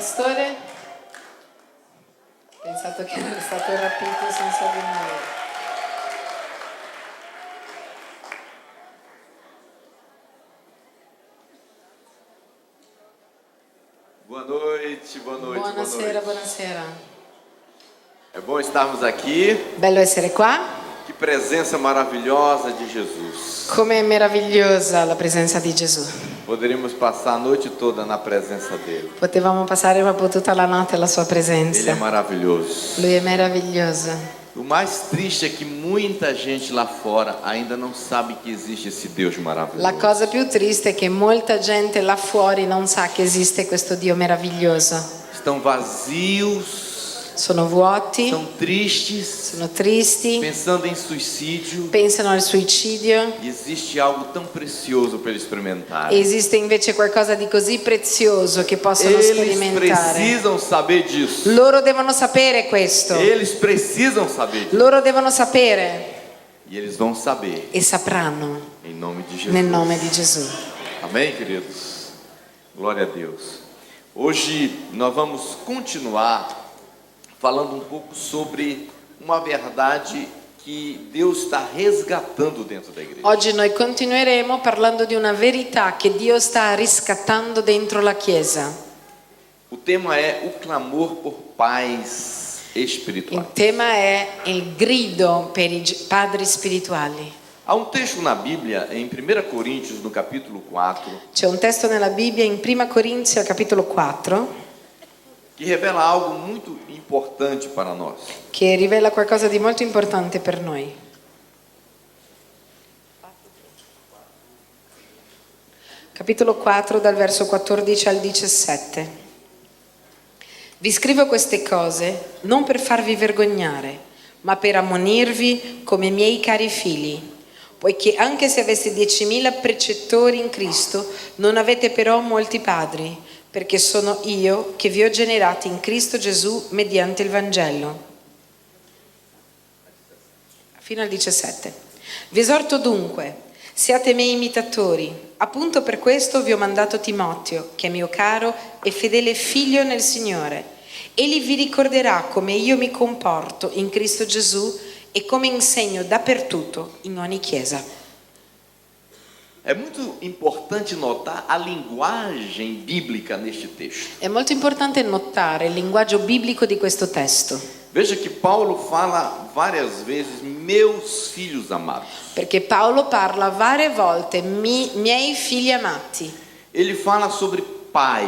Pastore, pensato che era stato rapito senza di noi. Boa noite, boa noite, Buonasera, boa noite. buonasera. É bom estarmos aqui. Bello essere qua. Que presença maravilhosa de Jesus. Come è meravigliosa la presenza di Gesù. Poderíamos passar a noite toda na presença dele. Potevamo passare proprio tutta la notte alla sua Ele é presenza. maravilhoso. Lui è meraviglioso. O mais triste é que muita gente lá fora ainda não sabe que existe esse Deus maravilhoso. La cosa più triste è che molta gente là fuori non sa che esiste questo Dio meraviglioso. Estão vazios, Sono vuoti, estão tristes, sono tristi, pensando em suicídio. pensano al suicidio. E existe algo tão precioso para eles experimentarem. Esiste invece qualcosa di così prezioso che possono Eles sperimentare. precisam saber disso. Loro devono sapere questo. Eles precisam saber disso. Loro devono sapere E eles vão saber, e sapranno em nome de Jesus. nel nome di Gesù. Amém, queridos? Glória a Deus. Hoje nós vamos continuar falando um pouco sobre uma verdade que Deus está resgatando dentro da igreja. Oggi noi continueremo parlando di una verità che Dio sta riscattando dentro la Chiesa. O tema é o clamor por pais espirituais. Il tema è il grido per i padri spirituali. Há um texto na Bíblia, em 1 Coríntios, no capítulo 4, C'è un testo nella Bibbia in 1 Corinzi al capitolo 4 que revela algo muito importante para nós. che rivela qualcosa di molto importante per noi. Capitolo 4 dal verso 14 al 17. Vi scrivo queste cose non per farvi vergognare, ma per ammonirvi come miei cari figli, poiché anche se aveste 10.000 precettori in Cristo, non avete però molti padri, perché sono io che vi ho generati in Cristo Gesù mediante il Vangelo. Fino al 17. Vi esorto dunque, siate miei imitatori. Appunto per questo vi ho mandato Timoteo, che è mio caro e fedele figlio nel Signore. Egli vi ricorderà come io mi comporto in Cristo Gesù e come insegno dappertutto in ogni chiesa. É muito importante notar a linguagem bíblica neste texto. È molto importante notare il linguaggio biblico di questo testo, Veja que Paulo fala várias vezes, meus filhos amados. perché Paolo parla varie volte, miei figli amati. Ele fala sobre pai.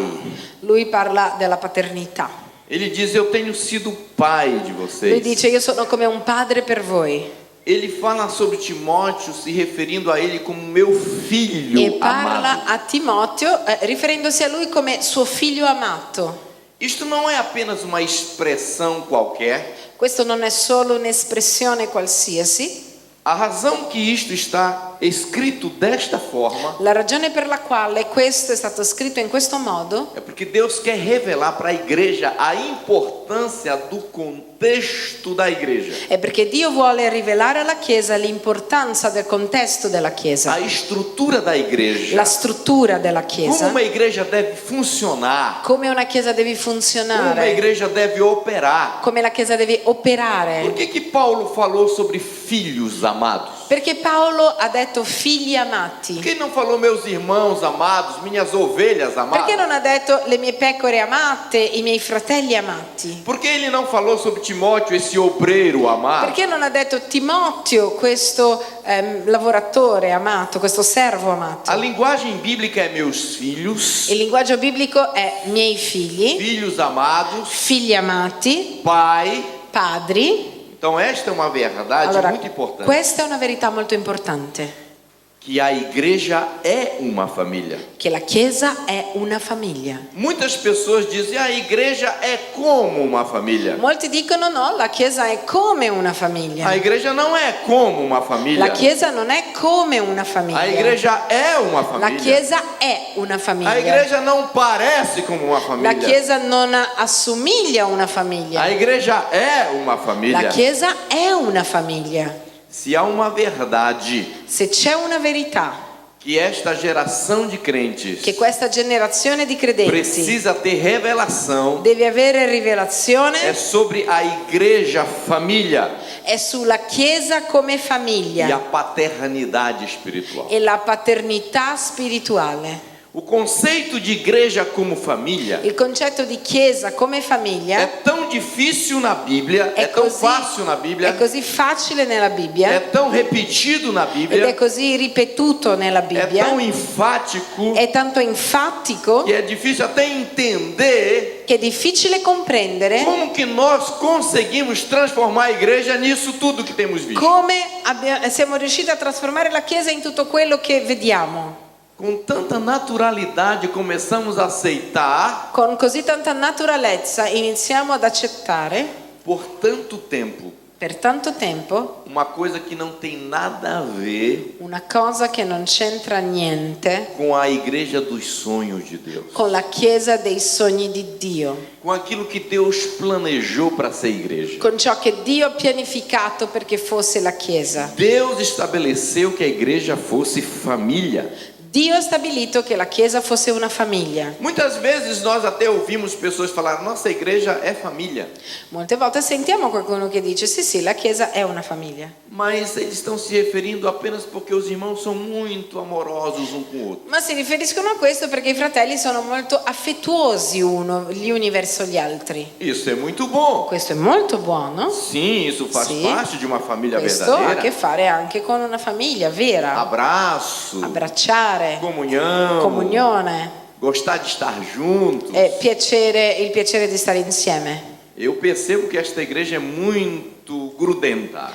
Lui parla della paternità. Ele diz, eu tenho sido pai de Lui vocês. dice, io sono come un padre per voi. Ele fala sobre Timóteo, se referindo a ele como meu filho E parla amado. a Timoteo riferendosi a lui come suo figlio amato. Isto não é apenas uma expressão qualquer. Questo non è solo un'espressione qualsiasi. A razão que isto está escrito desta forma La ragione per la quale questo è stato scritto in questo modo é porque Deus quer revelar para a igreja a importância do contexto da igreja, è perché Dio vuole rivelare alla Chiesa l'importanza del contesto della Chiesa, a estrutura da igreja, la struttura della como Chiesa, uma igreja deve funcionar, come una Chiesa deve como uma funzionare, igreja deve operar. come la Chiesa deve Por operare. que Paulo falou sobre filhos amados? Perché Paolo ha detto figli amati. Por que não falou meus irmãos amados, minhas ovelhas amadas? Perché non ha detto le mie pecore amate, i miei fratelli amati? Por que ele não falou sobre Timóteo, esse obreiro amado? Perché non ha detto Timoteo, questo lavoratore amato, questo servo amato? A linguagem bíblica é meus filhos, Il linguaggio biblico è miei figli, filhos amados, figli amati, pai. padri. Então esta é uma verdade Allora, muito importante, questa è una verità molto importante, que a igreja é uma família. che la Chiesa è una famiglia. Muitas pessoas dizem, a igreja é como uma família. Molti dicono no, la Chiesa è come una A famiglia. igreja não é como uma família. La Chiesa non è come una A famiglia. igreja é uma La família. Chiesa è una A famiglia. igreja não parece como uma La família. Chiesa non assomiglia a una A famiglia. igreja é uma La família. Chiesa è una famiglia. Se há uma verdade Se c'è una verità que esta geração de crentes che questa generazione di credenti precisa ter revelação deve avere rivelazione é sobre a igreja família è sulla Chiesa come e a famiglia paternidade espiritual. e la paternità spirituale. O conceito de igreja como família Il concetto di Chiesa come é famiglia tão difícil na Bíblia, é tão fácil na Bíblia, è così facile nella é Bibbia tão repetido na ed è Bíblia, così ripetuto nella é Bibbia, tão enfático è tanto enfatico que é difícil até entender che è difficile comprendere como que nós conseguimos transformar a igreja nisso tudo que temos visto. come siamo riusciti a trasformare la Chiesa in tutto quello che vediamo. Com tanta naturalidade começamos a aceitar Con così tanta naturalezza iniziamo ad accettare por tanto tempo per tanto tempo uma coisa que não tem nada a ver una cosa che non c'entra niente com a igreja dos sonhos de Deus, con la Chiesa dei sogni di Dio, com aquilo que Deus planejou para ser igreja. con ciò che Dio ha pianificato perché fosse la Chiesa. Deus estabeleceu que a igreja fosse família. Dio ha stabilito che la Chiesa fosse una famiglia. Muitas vezes nós até ouvimos pessoas falar: nossa igreja é família. Molte volte sentiamo qualcuno che dice sì sì, la Chiesa è una famiglia. Mas eles estão se referindo apenas porque os irmãos são muito amorosos um com o outro. Ma si riferiscono a questo perché i fratelli sono molto affettuosi gli uni verso gli altri. Isso é muito bom. Questo è molto buono. Sim, isso faz Sì. parte de uma família Questo ha a che verdadeira. fare anche con una famiglia vera. Abraço, Abbracciare, comunhão, comunione, gostar de estar juntos. il piacere di stare insieme. Eu percebo que esta igreja é muito grudenta.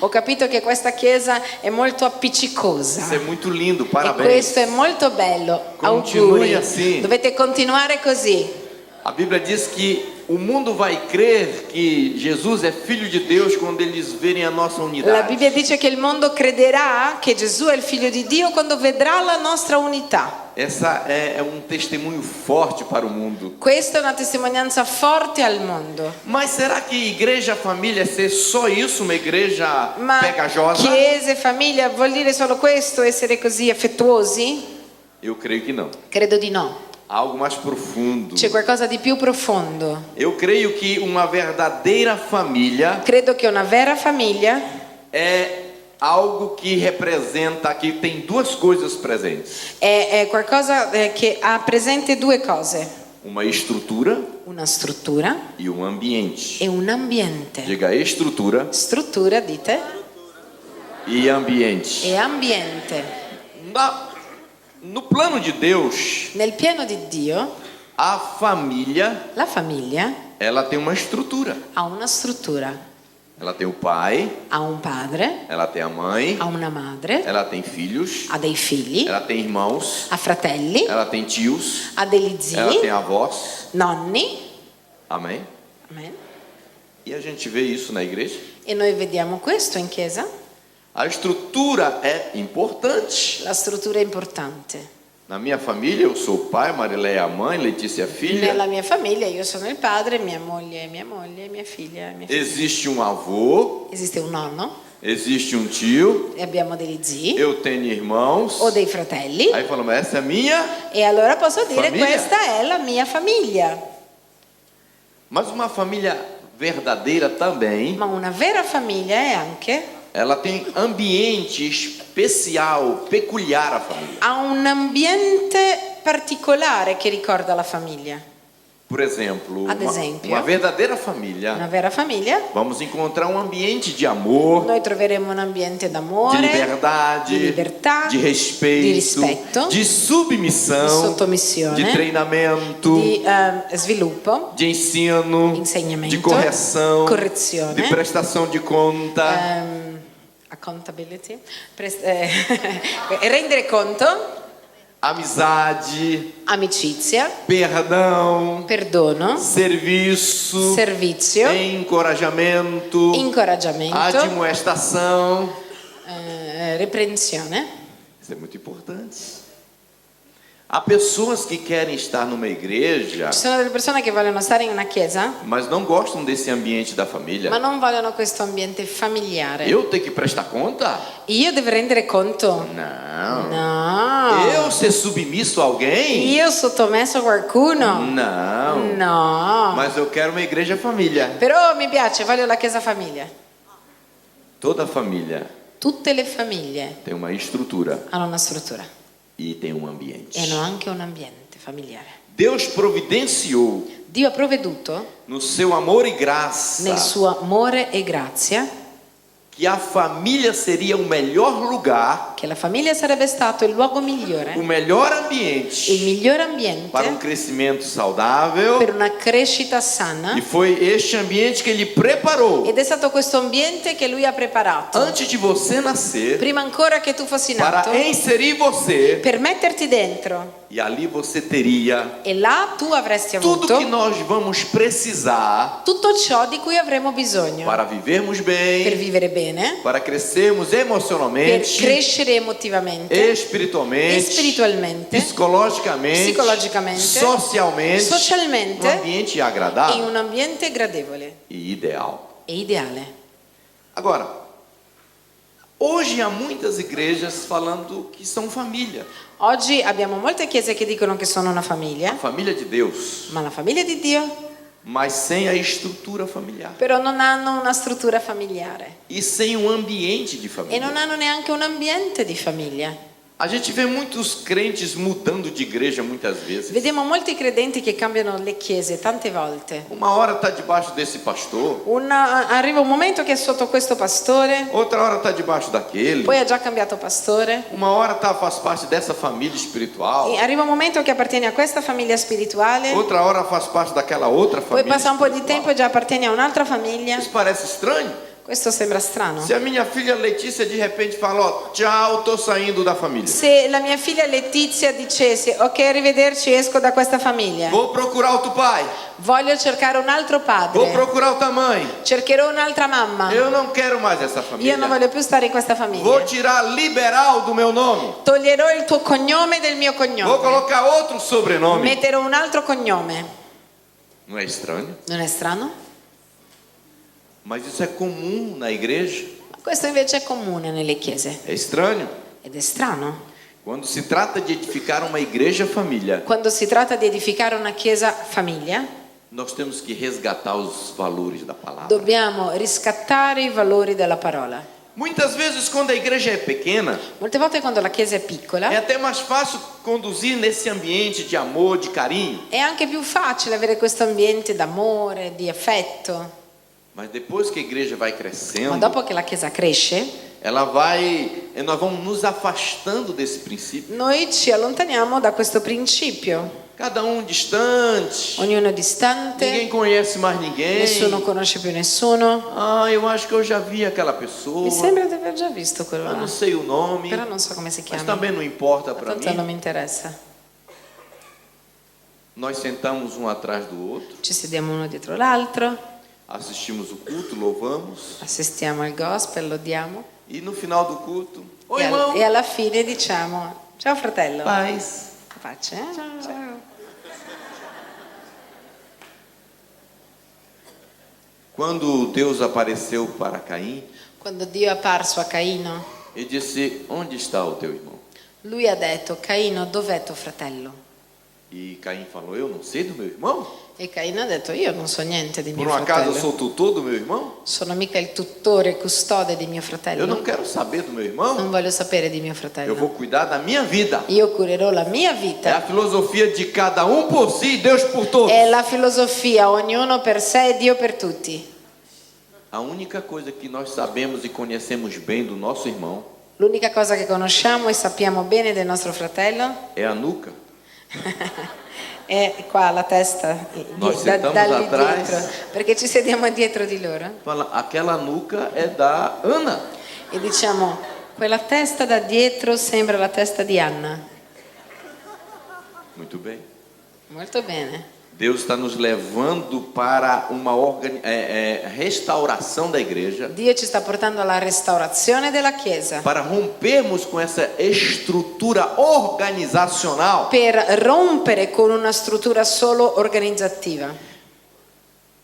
Ho capito che questa chiesa è molto appiccicosa. Isso é muito lindo, E parabéns. questo è molto bello. Continui Auguri. assim. Dovete continuare così. A Bíblia diz que o mundo vai crer que Jesus é filho de Deus quando eles verem a nossa La unidade. Bibbia dice che il mondo crederà che Gesù è il figlio di Dio quando vedrà la nostra unità. Essa é um testemunho forte para o mundo. Questa è una testimonianza forte al mondo. Mas será que igreja família é ser só isso, uma igreja Ma pegajosa? chiese, famiglia, vuol dire solo questo, essere così affettuosi? Eu creio que não. Credo di no. Algo mais profundo. C'è qualcosa di più profondo. Eu creio que uma verdadeira família Credo che una vera famiglia é algo que representa, que tem duas coisas presentes: è qualcosa che ha presente due cose. uma estrutura Una struttura e um ambiente. e un ambiente. Diga estrutura Struttura, dite, e ambiente. e ambiente. No plano de Deus, Nel piano di Dio, a família, la famiglia ela tem uma estrutura. ha una struttura. Ela tem o pai, Ha un padre, ela tem a mãe, ha una madre, ela tem filhos, ha dei figli, ela tem irmãos, ha fratelli, ela tem tios, ha degli ela tem zii, avós. nonni. Amém? Amen. E a gente vê isso na igreja. E noi vediamo questo in chiesa. A estrutura é importante. La struttura è importante. Na minha família, eu sou o pai, Marileia é a mãe, Letícia é a filha. Nella mia famiglia io sono il padre, mia moglie, mia figlia, mia figlia. Existe um avô, Esiste un nonno existe um tio, e abbiamo degli zii eu tenho irmãos. o dei fratelli. Aí falamos, essa é a minha. E allora posso dire Famiglia. questa è la mia famiglia. Mas uma família verdadeira também, Ma una vera famiglia è anche ela tem ambiente especial, peculiar à família. ha un ambiente particolare che ricorda la famiglia. Por exemplo, Ad esempio. uma verdadeira Una família, vera famiglia, vamos encontrar um ambiente de amor, noi troveremo un ambiente d'amore, de liberdade, di libertà, de respeito, di rispetto, de submissão, di sottomissione, de treinamento, di sviluppo, de ensino, insegnamento, de correção, correzione, de prestação de conta, accountability, rendere conto, amizade, amicizia, perdão, perdono, serviço, servizio, encorajamento, incoraggiamento, admoestação. reprensione. Isso é muito importante. Há pessoas que querem estar numa igreja, Ci sono delle persone che vogliono stare in una chiesa, mas não gostam desse ambiente da família. ma non vogliono questo ambiente familiare. Eu tenho que prestar conta? Io devo rendere conto? Não. No. Eu ser submisso a alguém? Io sottomesso a qualcuno? Não. No. Mas eu quero uma igreja família. Però mi piace, voglio la chiesa famiglia. Toda família Tutte le famiglie tem uma estrutura hanno una struttura e tem um ambiente. e hanno anche un ambiente familiare. Deus providenciou Dio ha provveduto no seu amor e graça nel suo amore e grazia que a família seria o melhor lugar, che la famiglia sarebbe stato il luogo o migliore, melhor il ambiente migliore ambiente para um crescimento saudável. per una crescita sana, E foi este ambiente que ele preparou ed è stato questo ambiente che lui ha preparato antes de você nascer prima ancora che tu fossi para nato inserir você, per metterti dentro, e ali você teria e là tu avresti tudo avuto que nós vamos precisar tutto ciò di cui avremo bisogno para vivermos per bem, vivere bene, para crescermos per emocionalmente, crescere emotivamente, espiritualmente, spiritualmente, psicologicamente, psicologicamente, socialmente, socialmente, um ambiente in agradável un ambiente gradevole e ideal. e ideale. Agora, hoje há muitas igrejas falando que são família, Oggi abbiamo molte chiese che dicono che sono una famiglia, família de Deus, ma la famiglia di Dio mas sem a estrutura familiar però non hanno una struttura familiare e sem um ambiente de e família. non hanno neanche un ambiente di famiglia. A gente vê muitos crentes mudando de igreja muitas vezes. Vediamo molti credenti che cambiano le chiese tante volte. Uma hora está debaixo desse pastor, Arriva un momento che è sotto questo pastore, outra hora está debaixo daquele, poi ha già cambiato pastore, uma hora faz parte dessa família espiritual, e arriva un momento che appartiene a questa famiglia spirituale, outra hora faz parte daquela outra poi família passa un po' di espiritual. tempo e già appartiene a un'altra famiglia. Isso parece estranho? Questo sembra strano. Se a minha filha Letícia de repente fala, ó, tchau, tô saindo da família. Se la mia figlia Letizia dicesse ok, arrivederci, esco da questa famiglia, Vou procurar outro pai. voglio cercare un altro Vou padre, procurar outra mãe. cercherò un'altra mamma, Eu não quero mais essa io non família. voglio più stare in questa Vou famiglia, tirar liberal do meu nome. toglierò il tuo cognome del mio Vou cognome, colocar outro sobrenome. metterò un altro cognome. Não é estranho? Non è strano? Mas isso é comum na igreja. Questo invece è comune nelle chiese É estranho. ed è strano. Quando se trata de edificar uma igreja família, Quando si tratta di edificare una chiesa famiglia, nós temos que resgatar os valores da palavra. dobbiamo riscattare i valori della parola. Muitas vezes, quando a igreja é pequena, Molte volte quando la chiesa è piccola é até mais fácil conduzir nesse ambiente de amor, de carinho. è anche più facile avere questo ambiente d'amore, di affetto, Mas depois que a igreja vai ma crescendo, dopo che la chiesa cresce, nós vamos nos afastando desse princípio. noi ci allontaniamo da questo principio. Cada um distante, Ognuno ninguém distante, conhece mais ninguém. nessuno conosce più nessuno. Ah, eu acho que eu já vi aquela pessoa, Mi sembra di aver già visto quello eu là, não sei o nome, però non so come si mas chiama, também não importa para tanto non mim. mi interessa. Nós sentamos um atrás do outro, Ci sediamo uno dietro l'altro, assistimos o culto, louvamos, assistiamo al gospel, lodiamo e no final do culto, oi e, irmão, e alla fine diciamo ciao fratello, paz. pace, ciao. Quando Deus apareceu para Caim, Quando Dio è apparso a Caino, ele disse: onde está o teu irmão? lui ha detto Caino, dov'è tuo fratello? E Caim falou: eu não sei do meu irmão? E Caino ha detto io non so niente di Por mio um acaso eu fratello, sou tutor do meu irmão? sono mica il tutore custode di mio Eu fratello, não quero saber do meu irmão. non voglio sapere di mio Eu fratello, vou cuidar da minha vida. io curerò la mia É a vita. filosofia de cada um por si, Deus por todos. È la filosofia, ognuno per sé e Dio per tutti. A única coisa que nós sabemos e conhecemos bem do nosso irmão L'unica cosa che conosciamo e sappiamo bene del nostro fratello é a nuca. è qua la testa, Noi sentiamo da lì atrás. dietro, perché ci sediamo dietro di loro Fala, aquela nuca é da Ana. e diciamo quella testa da dietro sembra la testa di Anna. Muito bem. Molto bene. Deus está nos levando para uma restauração da igreja, Dio ci sta portando alla restaurazione della Chiesa, para rompermos com essa estrutura organizacional. per rompere con una struttura solo organizzativa.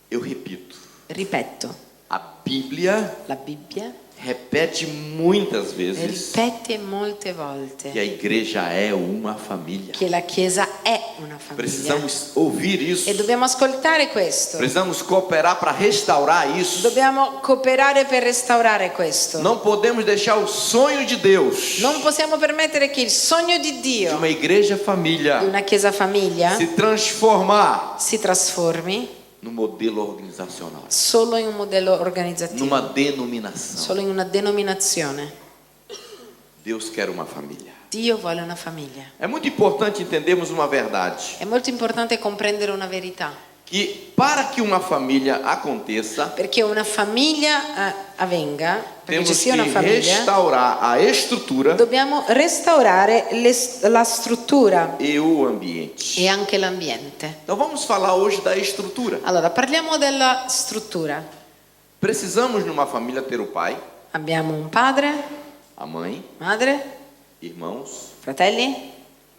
Eu repito, Ripeto, a Bíblia la Bibbia repete muitas vezes ripete molte que volte a igreja é uma família. che la Chiesa è una famiglia. Precisamos ouvir isso. E dobbiamo ascoltare questo. Precisamos cooperar para restaurar isso. Dobbiamo cooperare per restaurare questo. Não podemos deixar o sonho de Deus Non possiamo permettere che il sogno di de Dio, uma igreja di família una Chiesa famiglia, se transformar si trasformi no modelo organizacional, solo in un modello organizzativo, numa denominação. solo in una denominazione. Deus quer uma família. Dio vuole una famiglia. É muito importante entendermos uma verdade, È molto importante comprendere una verità, que para que uma família aconteça, perché una famiglia avvenga, perché ci temos sia que una famiglia, restaurar a estrutura dobbiamo restaurare la struttura e o ambiente. e anche l'ambiente. Então vamos falar hoje da estrutura. Allora, parliamo della struttura. Precisamos numa família ter o pai, Abbiamo un padre, a mãe, madre, irmãos, fratelli,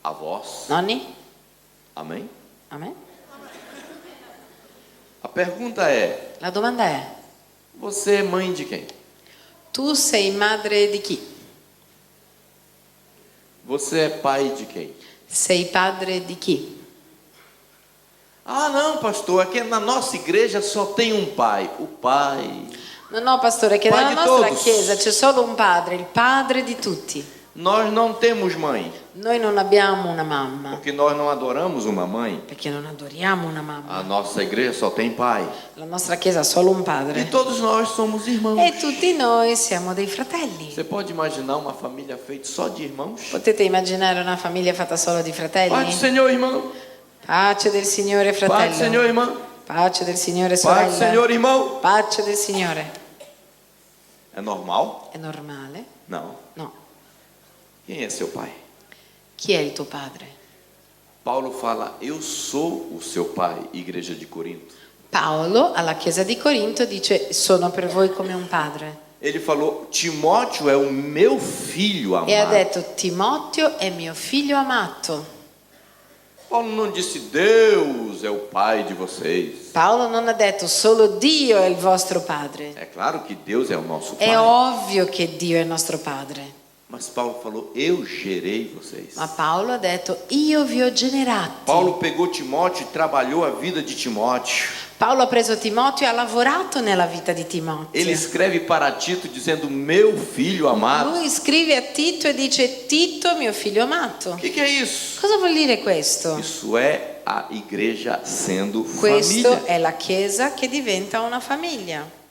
avós. nonni. Amém? Amen. A pergunta é: La domanda è: você é mãe de quem? tu sei madre di chi? Você é pai de quem? Sei padre di chi? Ah, não, pastor, aqui na nossa igreja só tem um pai. O pai. No, pastore, che Pai nella di nostra todos. chiesa c'è solo un padre, il padre di tutti. Nós não temos mãe, Noi non abbiamo una mamma, porque nós não adoramos uma mãe. perché non adoriamo una A mamma. nossa igreja só tem pai. La nostra chiesa ha solo un E padre. todos nós somos irmãos. E tutti noi siamo dei fratelli. Você pode imaginar uma família feita só de irmãos? Potete immaginare una famiglia fatta solo di Pai do fratelli? Senhor, irmão. Pace del Signore, Pai do Senhor, fratello. irmão. Pace del Signore, Pai do sorella. Senhor, irmão. Pace del Signore. É normal? È normale? Não. No. Quem é seu pai? Chi è il tuo padre? Paulo fala: eu sou o seu pai, igreja de Corinto. Paolo alla chiesa di Corinto dice: sono per voi come un padre. Ele falou: Timóteo é o meu filho amado. E ha detto: Timoteo è mio figlio amato. Paulo não disse: Deus é o pai de vocês. Paolo non ha detto solo Dio è il vostro padre. É claro que Deus é o nosso pai. È ovvio che Dio è il nostro padre. Mas Paulo falou: eu gerei vocês. Ma Paolo ha detto: io vi ho generati. Paulo pegou Timóteo e trabalhou a vida de Timóteo. Paolo ha preso Timoteo e ha lavorato nella vita di Timoteo. Ele escreve para Tito dizendo: meu filho amado. Lui scrive a Tito e dice: Tito, mio figlio amato. O que é isso? Cosa vuol dire questo? Isso é a igreja sendo Questo família. è la chiesa che diventa una famiglia.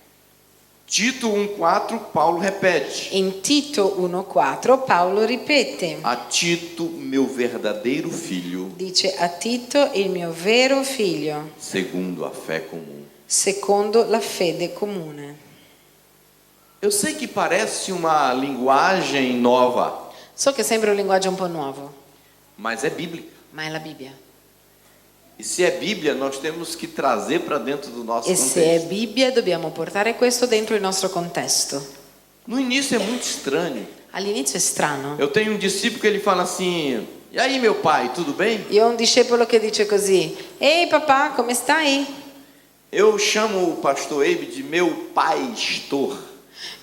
Tito 1,4, Paulo repete: In Tito 1,4 Paolo ripete, a Tito, meu verdadeiro filho, dice a Tito il mio vero figlio, segundo a fé comum. secondo la fede comune. Eu sei que parece uma linguagem nova, So che sembra un linguaggio un po' nuovo, mas é bíblica. ma è la Bibbia. E se é Bíblia, nós temos que trazer para dentro do nosso E se è contexto. Bibbia dobbiamo portare questo dentro il nostro contesto. No início é muito estranho. All'inizio è strano. Eu tenho um discípulo que ele fala assim: e aí, meu pai, tudo bem? Io ho un discepolo che dice così: ehi papà, come stai? Eu chamo o pastor Abe de meu pastor.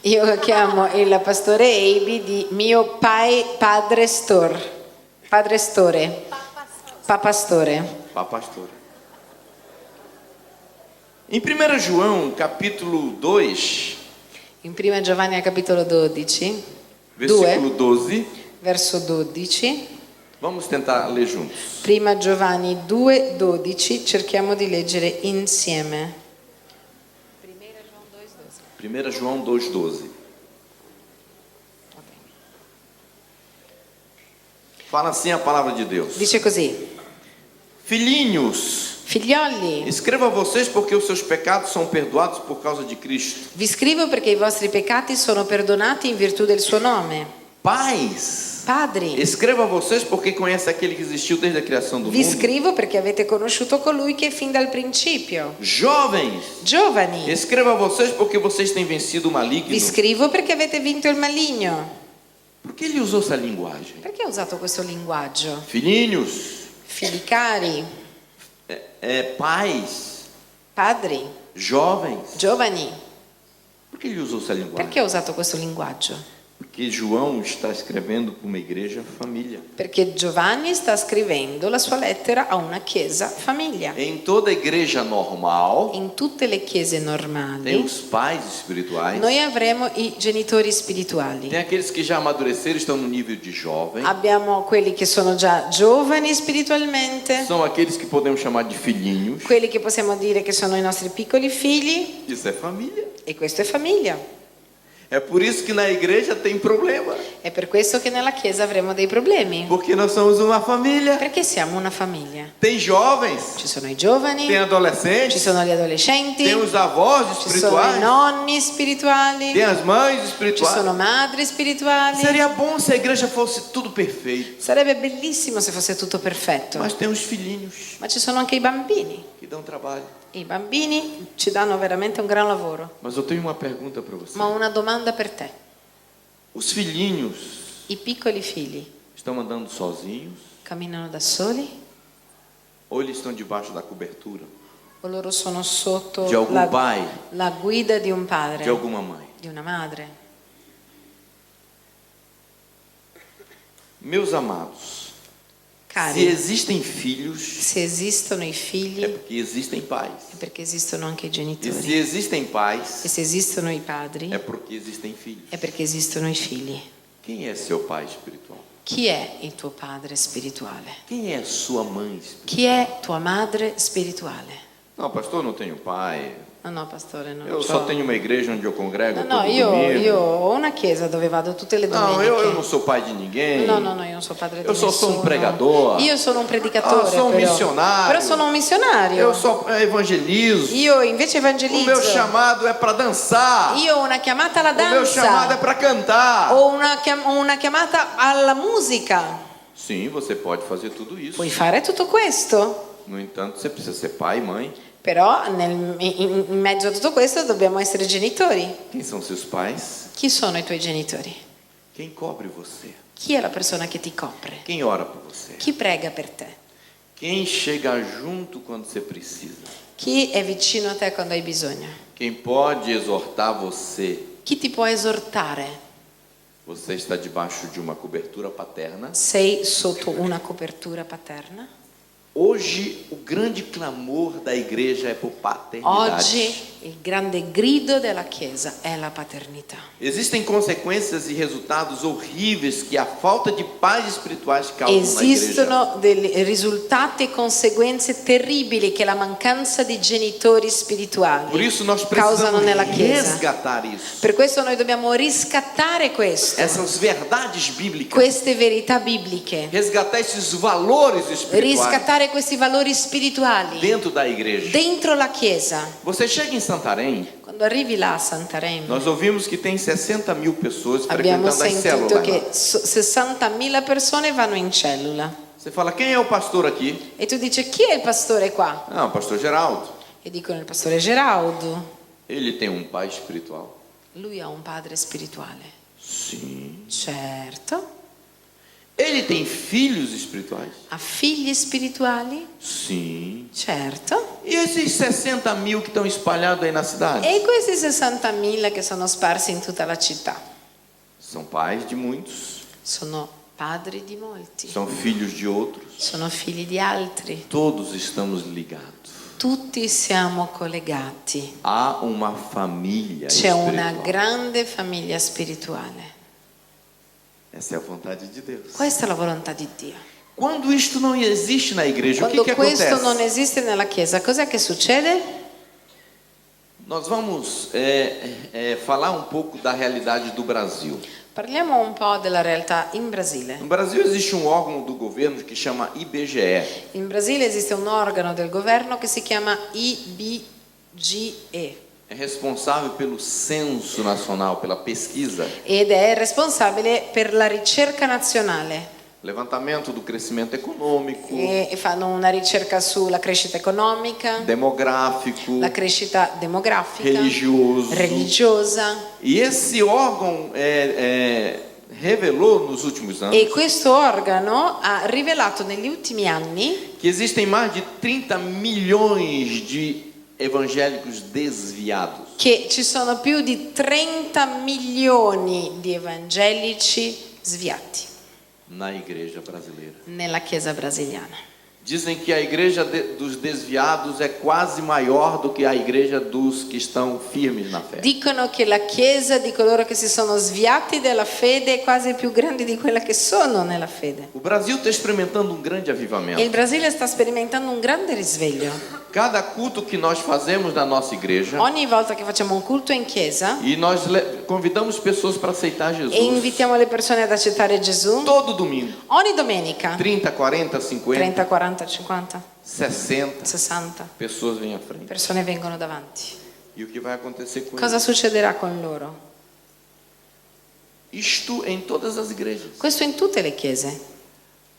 Io chiamo il pastore Eibi di mio padre store. Papastore. Pastor. Em 1 João, capítulo 2, In 1 Giovanni capitolo 12, versículo 12, verso 12. vamos tentar ler juntos. 1 Giovanni 2,12, cerchiamo di leggere insieme. 1 João 2,12. Fala assim a palavra de Deus: Dice così: filhinhos, figlioli, escreva a vocês porque os seus pecados são perdoados por causa de Cristo. vi scrivo perché i vostri peccati sono perdonati in virtù del suo nome. Pais, Padri, Escrevo a vocês porque conhece aquele que existiu desde a criação do vi mundo. scrivo perché avete conosciuto colui che è fin dal principio. Jovens, Giovani, escrevo a vocês porque vocês têm vencido o maligno. vi scrivo perché avete vinto il maligno. Por que ele usou essa linguagem? Perché ha usato questo linguaggio? Filhinhos, Figli cari, pais, padri, jovens. giovani. Por que ele usou essa linguagem? Perché ha usato questo linguaggio? Porque João está escrevendo para uma igreja família. Perché Giovanni sta scrivendo la sua lettera a una chiesa famiglia. Em toda igreja normal, In tutte le chiese tem normali os pais espirituais. noi avremo i genitori spirituali. Tem aqueles que já amadureceram, estão no nível de jovem. Abbiamo quelli che sono già giovani spiritualmente, São aqueles que podemos chamar de filhinhos. quelli che possiamo dire che sono i nostri piccoli figli, Isso é família. e questo è famiglia. É por isso que na igreja tem problema. È per questo che nella chiesa avremo dei problemi, Porque nós somos uma família. perché siamo una famiglia. Tem jovens, Ci sono i giovani, tem ci adolescentes, sono gli adolescenti, tem os avós ci sono i espirituais, nonni spirituali, tem as mães ci espirituais. sono madri spirituali. Seria bom se a igreja fosse tudo perfeito. Sarebbe bellissimo se fosse tutto perfetto, Mas tem os filhinhos ma ci sono anche i bambini. que dão trabalho. I bambini ci danno veramente un gran lavoro. Mas eu tenho uma pergunta para você. Ma ho una domanda per te. Os filhinhos I piccoli figli estão andando sozinhos camminano da soli ou eles estão debaixo da cobertura o loro sono sotto de algum pai, la guida di un padre, de alguma mãe? di una madre? Meus amados, se Cari, existem filhos, se esistono i figli é porque existem pais. è perché esistono anche i E genitori. se existem pais, E se esistono i padri é porque existem filhos. è perché esistono i figli. Quem é seu pai espiritual? Chi è il tuo padre spirituale? Quem é sua mãe espiritual? Chi è tua madre spirituale? Não, pastor, não tenho pai. No, pastore, non Eu c'ho- só tenho uma igreja onde eu congrego No, todo io domingo. ho una chiesa dove vado tutte le Não, domeniche. eu não sou pai de ninguém. No, io non sono padre di Eu só sou nessuno. um pregador. Io sono un predicatore, Ah, sono un però. missionário. Però sono un missionario. Eu só evangelizo. Io invece O meu evangelizzo. chamado é para dançar. Io ho una chiamata alla O meu chamado é danza. para cantar. Ho una chiamata alla musica. Sim, você pode fazer tudo isso. Puoi fare tutto questo. No entanto, você precisa ser pai e mãe. Però in mezzo a tutto questo dobbiamo essere genitori. Quem são seus pais? Chi sono i tuoi genitori? Quem cobre você? Chi è la persona che ti copre? Quem ora por você? Chi prega per te? Quem chega junto quando você precisa? Chi è vicino a te quando hai bisogno? Quem pode exortar você? Chi ti può esortare? Você está debaixo de uma cobertura paterna. Sei sotto una copertura paterna? Hoje, o grande clamor da igreja é por paternidade. Oggi il grande grido della Chiesa è la paternità. Existem consequências e resultados horríveis que a falta de pais espirituais causa na igreja. Esistono dei risultati e conseguenze terribili che la mancanza di genitori Por spirituali isso nós causano precisamos nella Chiesa. resgatar isso. Per questo noi dobbiamo riscattare questo, Essas verdades bíblicas. queste verità bibliche, Resgatar esses valores espirituais riscattare questi valori spirituali dentro da igreja. dentro la Chiesa. Você chega em Santarém, Quando arrivi là a Santarém, nós ouvimos que tem 60 mil pessoas abbiamo frequentando as sentito células. che lá. 60.000 persone vanno in cellula. Você fala, quem é o pastor aqui? E tu dici, chi è il pastore qua? Não, o pastor Geraldo. E dicono il pastore Geraudo. Ele tem um pai espiritual. Lui ha un padre spirituale. Sim. Certo. Ele tem filhos espirituais? Ha figli spirituali? Sim. Certo. E esses 60 mil que estão espalhados aí na cidade? E questi 60.000 che sono sparsi in tutta la città? São pais de muitos, Sono padri di molti. são filhos de outros. Sono figli di altri. Todos estamos ligados. Tutti siamo collegati. Há uma família C'è una espiritual. grande famiglia spirituale. Essa é a vontade de Deus. Questa è la volontà di Dio. Quando isto não existe na igreja, Quando o que questo acontece? non esiste nella Chiesa, cos'è che succede? Nós vamos falar um pouco da realidade do Brasil. Parliamo un po' della realtà in Brasile. No Brasil existe um órgão do governo que chama IBGE. In Brasile esiste un organo del governo che si chiama IBGE. é responsável pelo censo nacional, pela pesquisa, ed è responsabile per la ricerca nazionale. levantamento do crescimento econômico, E fanno una ricerca sulla crescita economica, demográfico, la crescita demografica, religioso. religiosa. E esse órgão revelou nos últimos anos E questo organo ha rivelato negli ultimi anni que existem mais de 30 milhões de evangélicos desviados. che ci sono più di 30 milioni di evangelici sviati Na igreja brasileira. nella Chiesa brasiliana. Dizem que a igreja dos desviados é quase maior do que a igreja dos que estão firmes na fé. Dicono che la Chiesa di coloro che si sono sviati della fede è quasi più grande di quella che sono nella fede. O Brasil está experimentando um grande E il avivamento. Brasile sta sperimentando un grande risveglio. Cada culto que nós fazemos na nossa igreja, Ogni volta che facciamo un culto in chiesa e nós convidamos pessoas para aceitar Jesus. e invitiamo le persone ad accettare Gesù, Todo domingo. ogni domenica 30, 40, 50, 30, 40, 50, 60 60 pessoas vêm à frente. persone vengono davanti. E o que vai acontecer com Cosa eles? succederà con loro? Isto em todas as igrejas. Questo in tutte le chiese.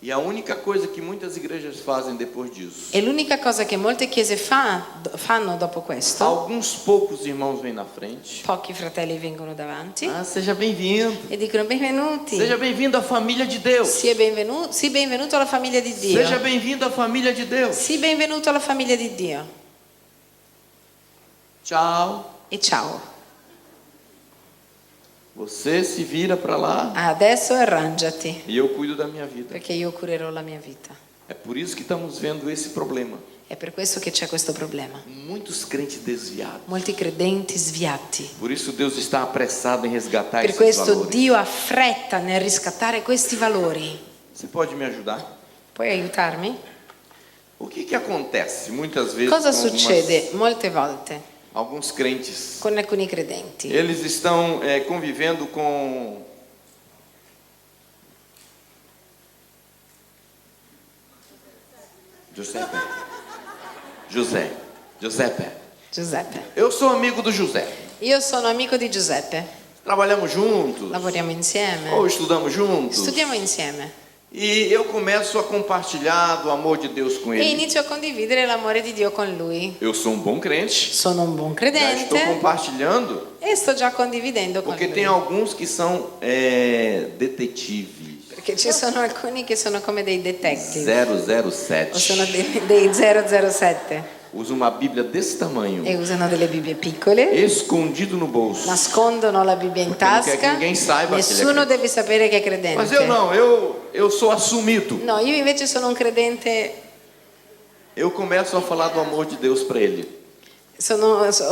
E a única coisa que muitas igrejas fazem depois disso, E l'unica cosa che molte chiese fanno dopo questo, alguns poucos irmãos vêm na frente. pochi fratelli vengono davanti Ah, seja bem-vindo. e dicono benvenuti. Seja bem-vindo à família de Deus. Sii benvenuto alla famiglia di Dio. Seja bem-vindo à família de Deus. Sii benvenuto alla famiglia di Dio. Tchau. E ciao. Você se vira para lá Adesso arrangiati, e eu cuido da minha vida. perché io curerò la mia vita. É por isso que estamos vendo esse problema. È per questo che c'è questo problema. Muitos crentes desviados. Molti credenti sviati. Por isso Deus está apressado em resgatar Per esses questo valores. Dio ha fretta nel riscattare questi valori. Você pode me ajudar? Puoi aiutarmi? O que acontece muitas vezes Cosa com succede molte volte alguns crentes? con alcuni credenti? Eles estão convivendo com Giuseppe. Giuseppe. Eu sou amigo do José. Io sono amico di Giuseppe. Trabalhamos juntos Lavoriamo insieme. ou estudamos juntos. Studiamo insieme. E eu começo a compartilhar do amor de Deus com E ele. inizio a condividere l'amore di Dio con lui. Eu sou bom crente. Sono un buon Já credente estou compartilhando e sto già condividendo con porque lui. tem alguns que são detetives. Perché ci sono alcuni che sono come dei detective. 007. O sono dei 007 Usa uma Bíblia desse tamanho, e usano delle Bibbie piccole, escondido no bolso. nascondono la Bibbia in Perché non quer che tasca, ninguém saiba che nessuno ele é deve sapere che è credente. Mas eu não, eu sou assumido. No, io invece sono un credente, Eu começo a falar do amor de Deus para ele.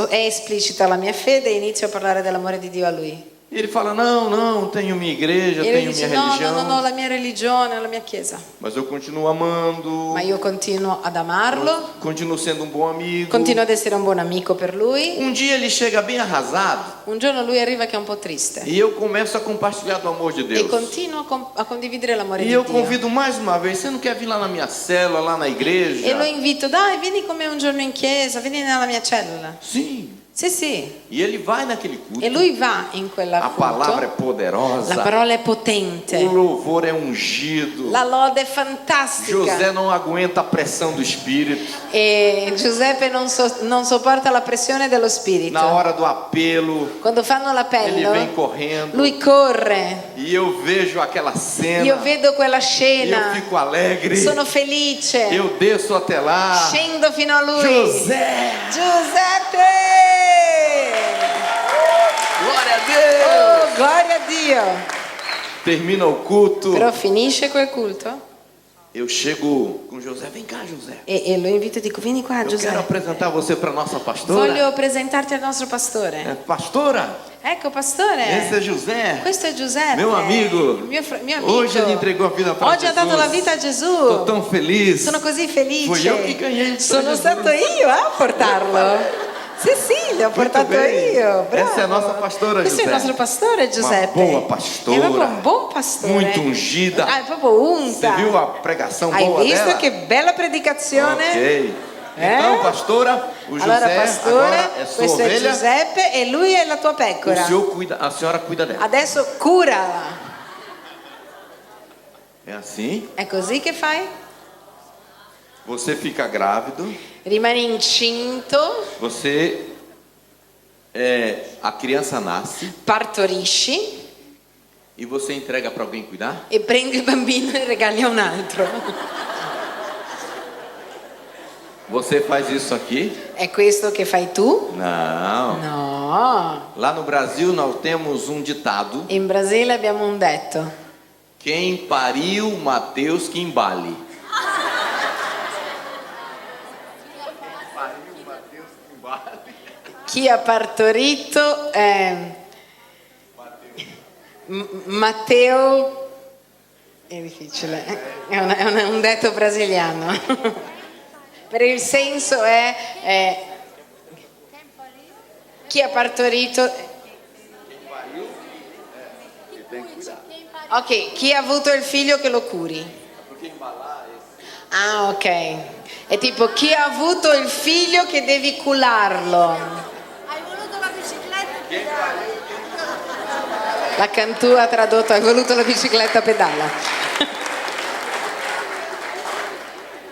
è esplicita la mia fede e inizio a parlare dell'amore di Dio a lui. E ele fala: não, tenho minha igreja, E lui tenho dice minha religião. no, la mia religione, la mia chiesa. Mas eu continuo amando, Ma io continuo ad amarlo, continuo sendo um bom amigo. continuo ad essere un buon amico per lui. Um dia ele chega bem arrasado Un giorno lui arriva che è un po' triste e eu começo a compartilhar do amor de e Deus. continuo a condividere l'amore E di eu Dio. convido mais uma vez: você não quer vir lá na minha célula, lá na igreja? E lo invito, dai, vieni con me un giorno in chiesa, vieni nella mia cella. Sim. Sì. E ele vai naquele culto. E lui va in quella A palavra é culto. poderosa. La parola è potente. O louvor é ungido. La lode è fantastica. José não aguenta a pressão do Espírito. E Giuseppe non sopporta la pressione dello spirito. Na hora do apelo, Quando fanno ele l'appello, vem correndo. lui corre. E eu vejo aquela cena. Io vedo quella Eu scena. fico alegre. Sono felice. Eu desço até lá. Scendo fino a lui. José! Giuseppe! Glória a Deus! Oh, gloria a Dio! Termina o culto. Però finisce quel culto Eu chego com José. Vem cá, José. e lo invito e dico, vieni qua Eu quero Giuseppe. apresentar você para nossa pastora. Voglio presentarti al nostro pastore. Pastora, Ecco, pastore. esse é José. Questo è Giuseppe. Meu amigo. Mio amico. Hoje ele entregou a vida para Oggi ha Jesus. dato la vita a Gesù. Estou tão feliz. Sono così felice. Fui eu que ganhei para Sono Jesus. stato io a portarlo. Sì, l'ho portato bem. io. Bravo. Essa é a nossa pastora, Questo è il José. nostro pastore Giuseppe. Uma boa pastora. È proprio un buon pastore. Muito ungida. Ah, è proprio unta. Você viu a pregação Hai boa visto dela? che bella predicazione? Ok. Então, pastora, o José Allora, pastore, agora é sua questo è ovelha. Giuseppe e lui è la tua pecora. A senhora cuida dela. Adesso curala. É assim? È così che fai? Você fica grávido. Rimani incinto, A criança nasce partorisci e você entrega para alguém cuidar? e prendi il bambino e regali a un altro. Você faz isso aqui? È questo che fai tu? Não. No. Lá no Brasil nós temos um ditado: In Brasile abbiamo un detto. quem pariu Mateus que embale. Chi ha partorito Matteo, è difficile, è un detto brasiliano. Per il senso è chi ha partorito. Ok, chi ha avuto il figlio che lo curi. Ah, ok. È tipo chi ha avuto il figlio che devi cularlo. Hai voluto la bicicletta? La Cantù ha tradotto, hai voluto la bicicletta pedala.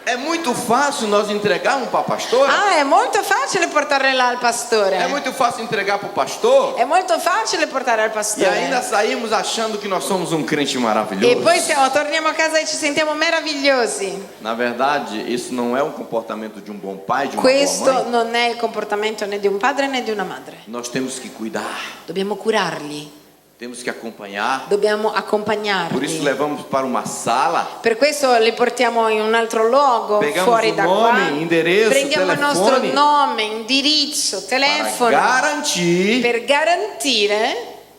É muito fácil nós entregarmos para a pastora? Ah, è molto facile portare là al pastore. É muito fácil entregar para o pastor? È molto facile portare al E pastore. ainda saímos achando que nós somos um crente maravilhoso. E poi torniamo a casa e ci sentiamo meravigliosi. Na verdade, isso não é um comportamento de um bom pai, de uma Questo boa mãe. non è il comportamento né di un padre né di una madre. Nós temos que cuidar, Dobbiamo curarli, temos que acompanhar. dobbiamo Por isso accompagnarli. levamos para uma sala, Per questo li portiamo in un altro luogo, pegamos fuori o da nome, qua. endereço, Prendiamo il nostro telefone, nome, indirizzo, para telefono garantir per garantire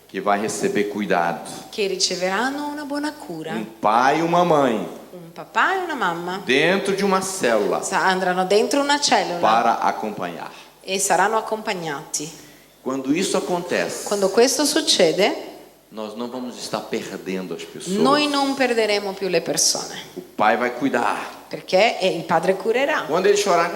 que vai receber cuidado. che riceveranno una buona cura. Um pai e uma mãe Un papà e una mamma dentro de uma célula andranno dentro una cellula para acompanhar. e saranno accompagnati. Quando isso acontece, Quando questo succede, nós não vamos estar perdendo as pessoas. noi non perderemo più le persone, O pai vai cuidar. perché il padre curerà. Quando ele chorar,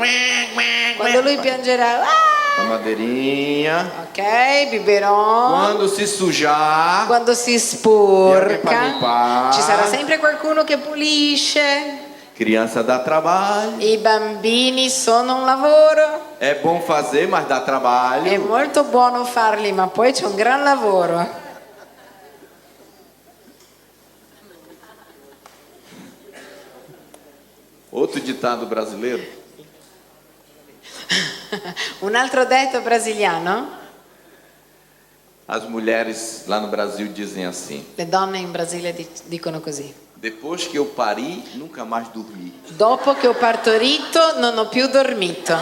Quando lui piangerà, "Ah!", a madeirinha. ok, biberon. Quando se sujar, Quando si E anche per sporca, limpare. ci sarà sempre qualcuno che pulisce. criança dá trabalho. I bambini sono un lavoro. É bom fazer, mas dá È trabalho. molto buono farli, ma poi c'è un gran lavoro. Outro ditado brasileiro: Un altro detto brasiliano, as mulheres lá no Brasil dizem assim: le donne in Brasile dicono così: depois que eu pari, nunca mais dormi. dopo che ho partorito non ho più dormito,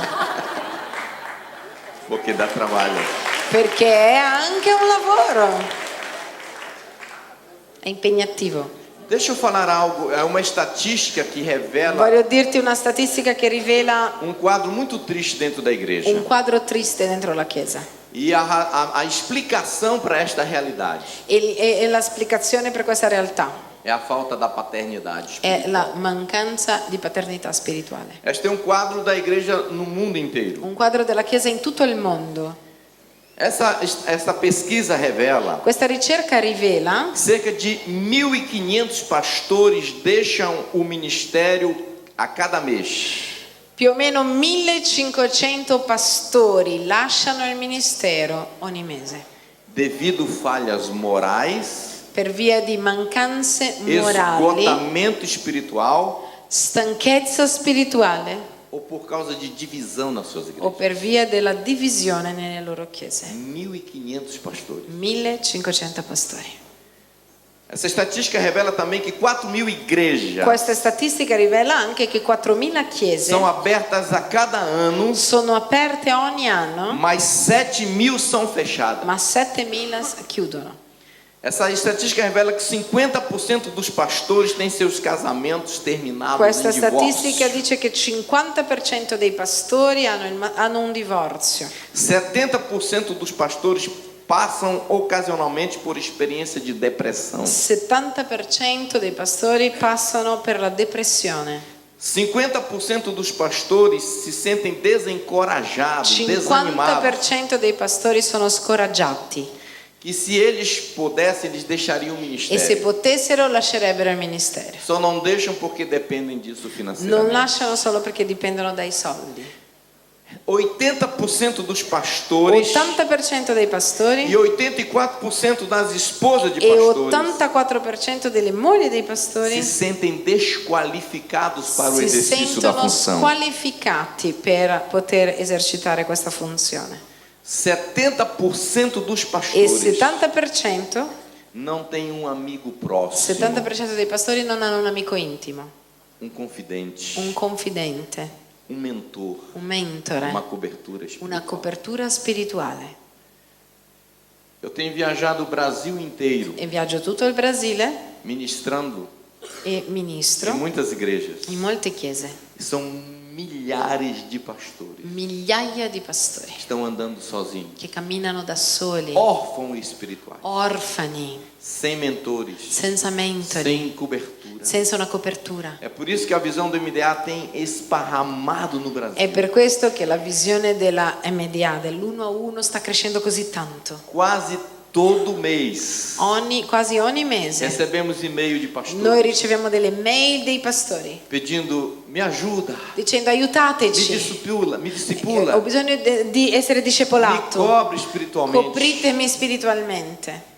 Porque dá trabalho. perché è anche un lavoro, è impegnativo. Deixa eu falar algo, é uma estatística que revela Voglio dirti una statistica che rivela um quadro muito triste dentro da igreja. un quadro triste dentro la Chiesa E a explicação para esta realidade e la spiegazione per questa realtà é a falta da paternidade è espiritual. la mancanza di paternità spirituale. Este é um quadro da igreja no mundo inteiro. Un quadro della Chiesa in tutto il mondo. Essa pesquisa revela Questa ricerca rivela que cerca de 1.500 pastores deixam o ministério a cada mês. più o meno 1500 pastori lasciano il ministero ogni mese Devido falhas morais, per via di mancanze morali, esgotamento espiritual stanchezza spirituale ou por causa de divisão nas suas o igrejas. per via della divisione nelle loro chiese. 1.500 pastores. 1500 pastori. Essa estatística revela também que 4.000 igrejas Questa statistica rivela anche che 4000 chiese são abertas a cada ano, sono aperte ogni anno, mas 7.000 são fechadas. ma 7000 chiudono. Essa estatística revela que 50% dos pastores têm seus casamentos terminados Questa em statistica divórcio. dice che 50% dei pastori hanno un divorzio. 70% dos pastores passam ocasionalmente por experiência de depressão. 70% dei pastori passano per la depressione. 50% dos pastores se sentem desencorajados, desanimados. 50% dei pastori sono scoraggiati Que se eles pudessem, eles deixariam o e se ministério. potessero lascerebbero il ministero. Só não deixam porque dependem disso Non financeiramente. lasciano solo perché dipendono dai soldi. 80% dos pastores 80% dei pastori e 84% das esposas de e pastores 84% delle mogli dei se pastori sentem desqualificados para o si exercício da sentono função. squalificati per poter esercitare questa funzione. 70% dos E pastores 70%, não têm um amigo próximo, 70% dei pastori non hanno un amico intimo, um confidente, un confidente, um mentor, un mentore, uma cobertura una espiritual. copertura spirituale. Eu tenho viajado o Brasil inteiro E viaggio tutto il Brasile ministrando e em ministro muitas igrejas. in molte chiese. São milhares de pastores Migliaia di pastori que estão andando sozinhos, che camminano da soli, órfãos espirituais, orfani, sem mentores, senza mentori, sem cobertura. senza una copertura. É por isso que a visão do MDA tem esparramado no Brasil. È per questo che la visione della MDA, dell'uno a uno, sta crescendo così tanto. Quase todo mês Quasi ogni mese recebemos e-mail de pastores noi riceviamo delle mail dei pastori pedindo: me ajuda, dicendo me aiutateci, discipula, ho bisogno di essere me discepolato, cobre espiritualmente. copritemi spiritualmente.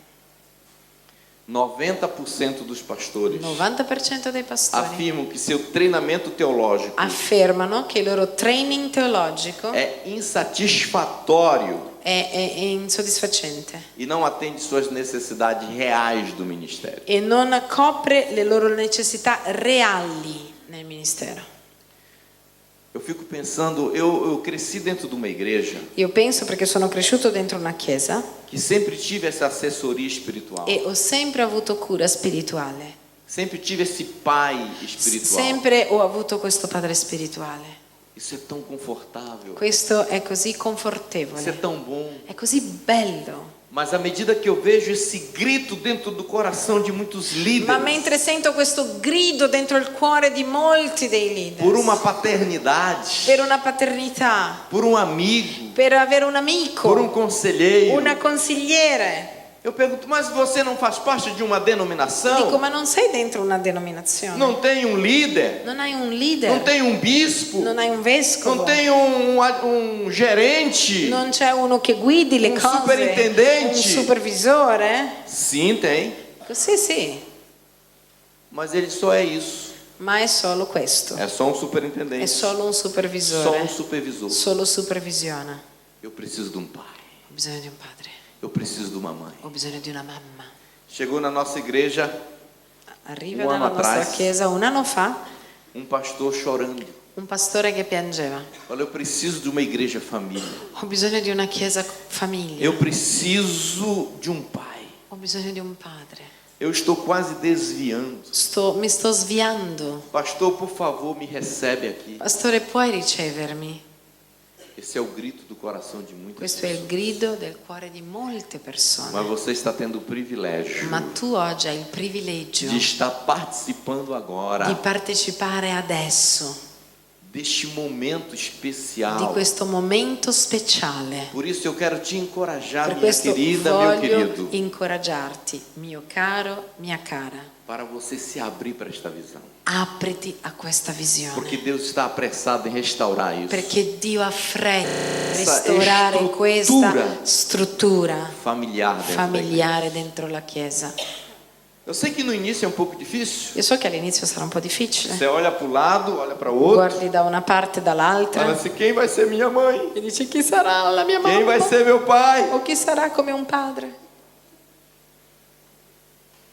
90% dos pastores 90% dei pastori afirmam que seu treinamento teológico affermano che il loro training teologico é insatisfatório è insoddisfacente e não atende suas necessidades reais do ministério. e non copre le loro necessità reali nel ministero. Eu fico pensando, eu cresci dentro de uma igreja Io penso, perché sono cresciuto dentro una chiesa que sempre tive essa assessoria espiritual, e ho sempre avuto cura spirituale, sempre tive esse pai espiritual. sempre ho avuto questo padre spirituale. Isso é tão confortável, Questo è così isso é confortevole, tão bom. è così bello. Mas à medida que eu vejo esse grito dentro do coração de muitos Ma líderes, mentre sento questo grido dentro il cuore di molti dei leader, por uma paternidade, per una paternità, por um amigo, per avere un amico, por um conselheiro, una consigliere, eu pergunto: mas você não faz parte de uma denominação? dico, ma non sei dentro una denominazione? Não tem um líder? Non hai un leader? Não tem um bispo? Non hai un vescovo? Não tem um gerente? Non c'è uno che guidi le Un cose? superintendente? Un supervisore? Sim, tem. Sì, sì, Mas ele só é isso. ma è solo questo. É só um È superintendente. solo un Só supervisore. um supervisor. Solo supervisiona. Eu preciso de um pai. Ho bisogno di un padre. Eu preciso de uma mãe. Ho bisogno di una mamma. Chegou na nossa igreja Arriva Un nella anno nostra atrás. chiesa un anno fa um pastor chorando. un pastore che piangeva. Falou: eu preciso de uma igreja família. Ho bisogno di una chiesa famiglia. Eu preciso de um pai. Ho bisogno di un padre. Eu estou quase desviando. Mi sto sviando. Pastor, por favor, me recebe aqui. Pastore, puoi ricevermi? Esse é o grito do coração de muitas Questo è il pessoas. grido del cuore di molte Mas persone. você está tendo o privilégio Ma tu oggi hai il privilegio de estar participando di agora partecipare adesso deste momento di especial. questo momento speciale. Por isso eu quero te encorajar, Per minha questo querida, meu voglio querido, incoraggiarti, mio caro, mia cara. para você se abrir para esta visão. Apriti a questa Porque visione. Deus está apressado em restaurar isso. Perché Dio ha fretta a Questa restaurare questa struttura struttura familiar dentro da igreja. familiare dentro la Chiesa. Eu sei que no início é um pouco difícil. Io so che all'inizio sarà un po' difficile. Você olha para o lado, olha para o outro, Guardi da una parte e fala dall'altra assim: quem vai ser minha mãe? e dici chi sarà la mia Quem vai mamma ser meu pai? o chi sarà come un padre.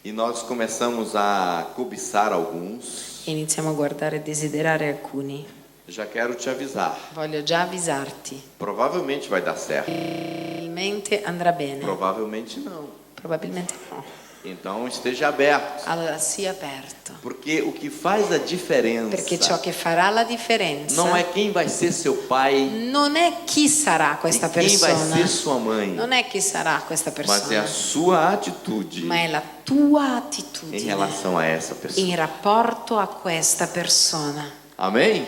E nós começamos a cobiçar alguns. E iniziamo a guardare e desiderare alcuni. Já quero te avisar. Voglio già avvisarti. Provavelmente vai dar certo. Probabilmente andrà bene. Provavelmente não. Probabilmente no. Então esteja aberto. Allora sii aperto. Porque o que faz a diferença Perché ciò che farà la differenza não é quem vai ser seu pai non è chi sarà questa e quem vai persona. ser sua mãe, Non è chi sarà questa mas é a persona, sua atitude ma è la tua em attitudine relação a essa pessoa. in rapporto a questa persona. Amém?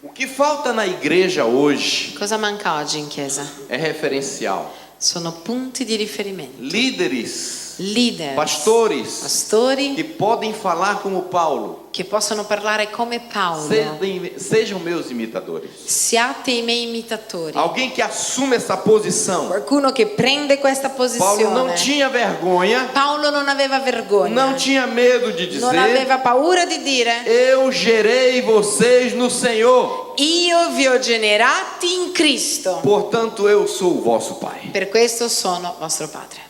O que falta na igreja hoje Cosa manca oggi in chiesa? é referencial. Sono punti di riferimento. Líderes, Leader, pastores pastori que podem falar como Paulo. che possono parlare come Paolo. Sejam meus imitadores. Siate i miei imitatori. Alguém que assume essa posição. Qualcuno che prende questa Paulo não posizione. tinha vergonha, Paolo non aveva vergogna. não tinha medo de Non dizer: aveva paura di dire: eu gerei vocês no Senhor, io vi ho generati in Cristo. portanto eu sou o vosso Pai. Per questo sono vostro padre.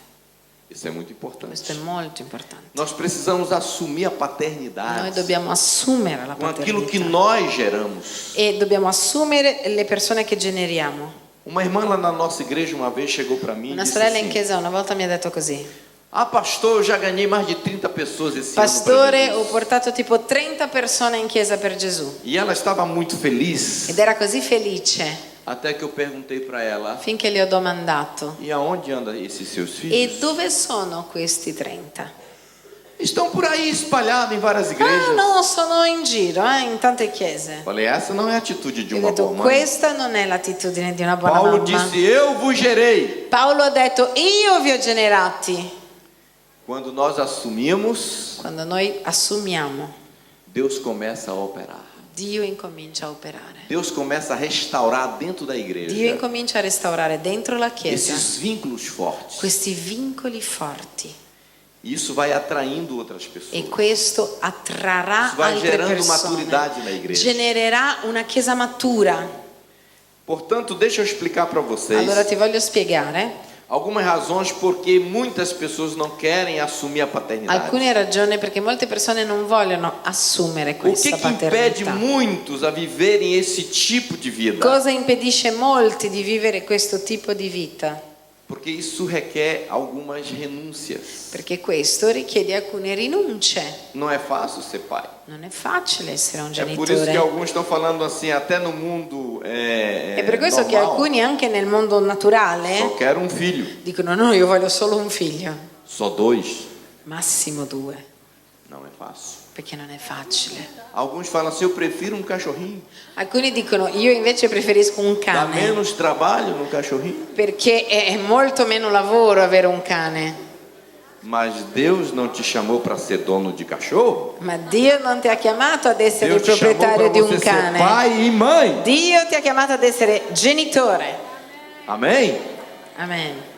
Isso é muito Questo importante. è molto importante. Nós precisamos assumir a Noi paternidade dobbiamo assumere la com aquilo que paternità nós geramos. e dobbiamo assumere le persone che generiamo. Uma irmã lá na nossa igreja uma vez chegou para mim e Una disse sorella in assim: chiesa una volta mi ha detto così: ah, pastor, eu já ganhei mais de 30 pessoas esse Pastore, ano ho pra Jesus. portato tipo 30 persone in chiesa per Gesù. E ela estava muito feliz, Ed era così felice até que eu perguntei para ela: finché le ho domandato: e aonde andam esses seus e filhos? dove sono questi 30? Estão por aí espalhados em várias Ah igrejas. no, sono in giro, in tante chiese. Falei, essa não é a atitude de Ho uma detto, boa mãe. questa non è l'attitudine di una buona Paulo mamma. disse, eu vos gerei. Paolo ha detto, io vi ho generati. Quando nós assumimos, Quando noi assumiamo, Deus começa a operar. Dio incomincia a operare. Deus começa a restaurar dentro da Dio igreja incomincia a restaurare dentro la chiesa esses vínculos fortes. questi vincoli forti. E isso vai atraindo outras pessoas. E questo attrarrà Isso vai altre gerando persone. maturidade na igreja. Genererà una chiesa matura. Portanto, deixa eu explicar para vocês Allora ti voglio spiegare algumas razões porque muitas pessoas não querem assumir a paternidade. alcune ragioni perché molte persone non vogliono assumere O que questa que impede paternità. muitos a viverem esse tipo de vida? Cosa impedisce molti di vivere questo tipo di vita? Porque isso requer algumas renúncias. Perché questo richiede alcune rinunce. Não é fácil ser pai. Non è facile essere un É por isso que genitore. alguns estão falando assim, até no mundo È per questo che normal, alcuni anche nel mondo naturale só quero um filho, dicono no, io voglio solo un figlio, só 2. massimo 2, Não é fácil. perché non è facile. Alguns falam assim, eu prefiro um cachorrinho. Alcuni dicono io invece preferisco un Dá cane menos trabalho no cachorrinho. perché è molto meno lavoro avere un cane. Mas Deus não te chamou para ser dono de cachorro. Ma Dio non ti ha chiamato ad essere il Deus te chamou proprietario para di você un ser cane. pai e mãe. Dio ti ha chiamato ad essere genitore. Amém? Amen.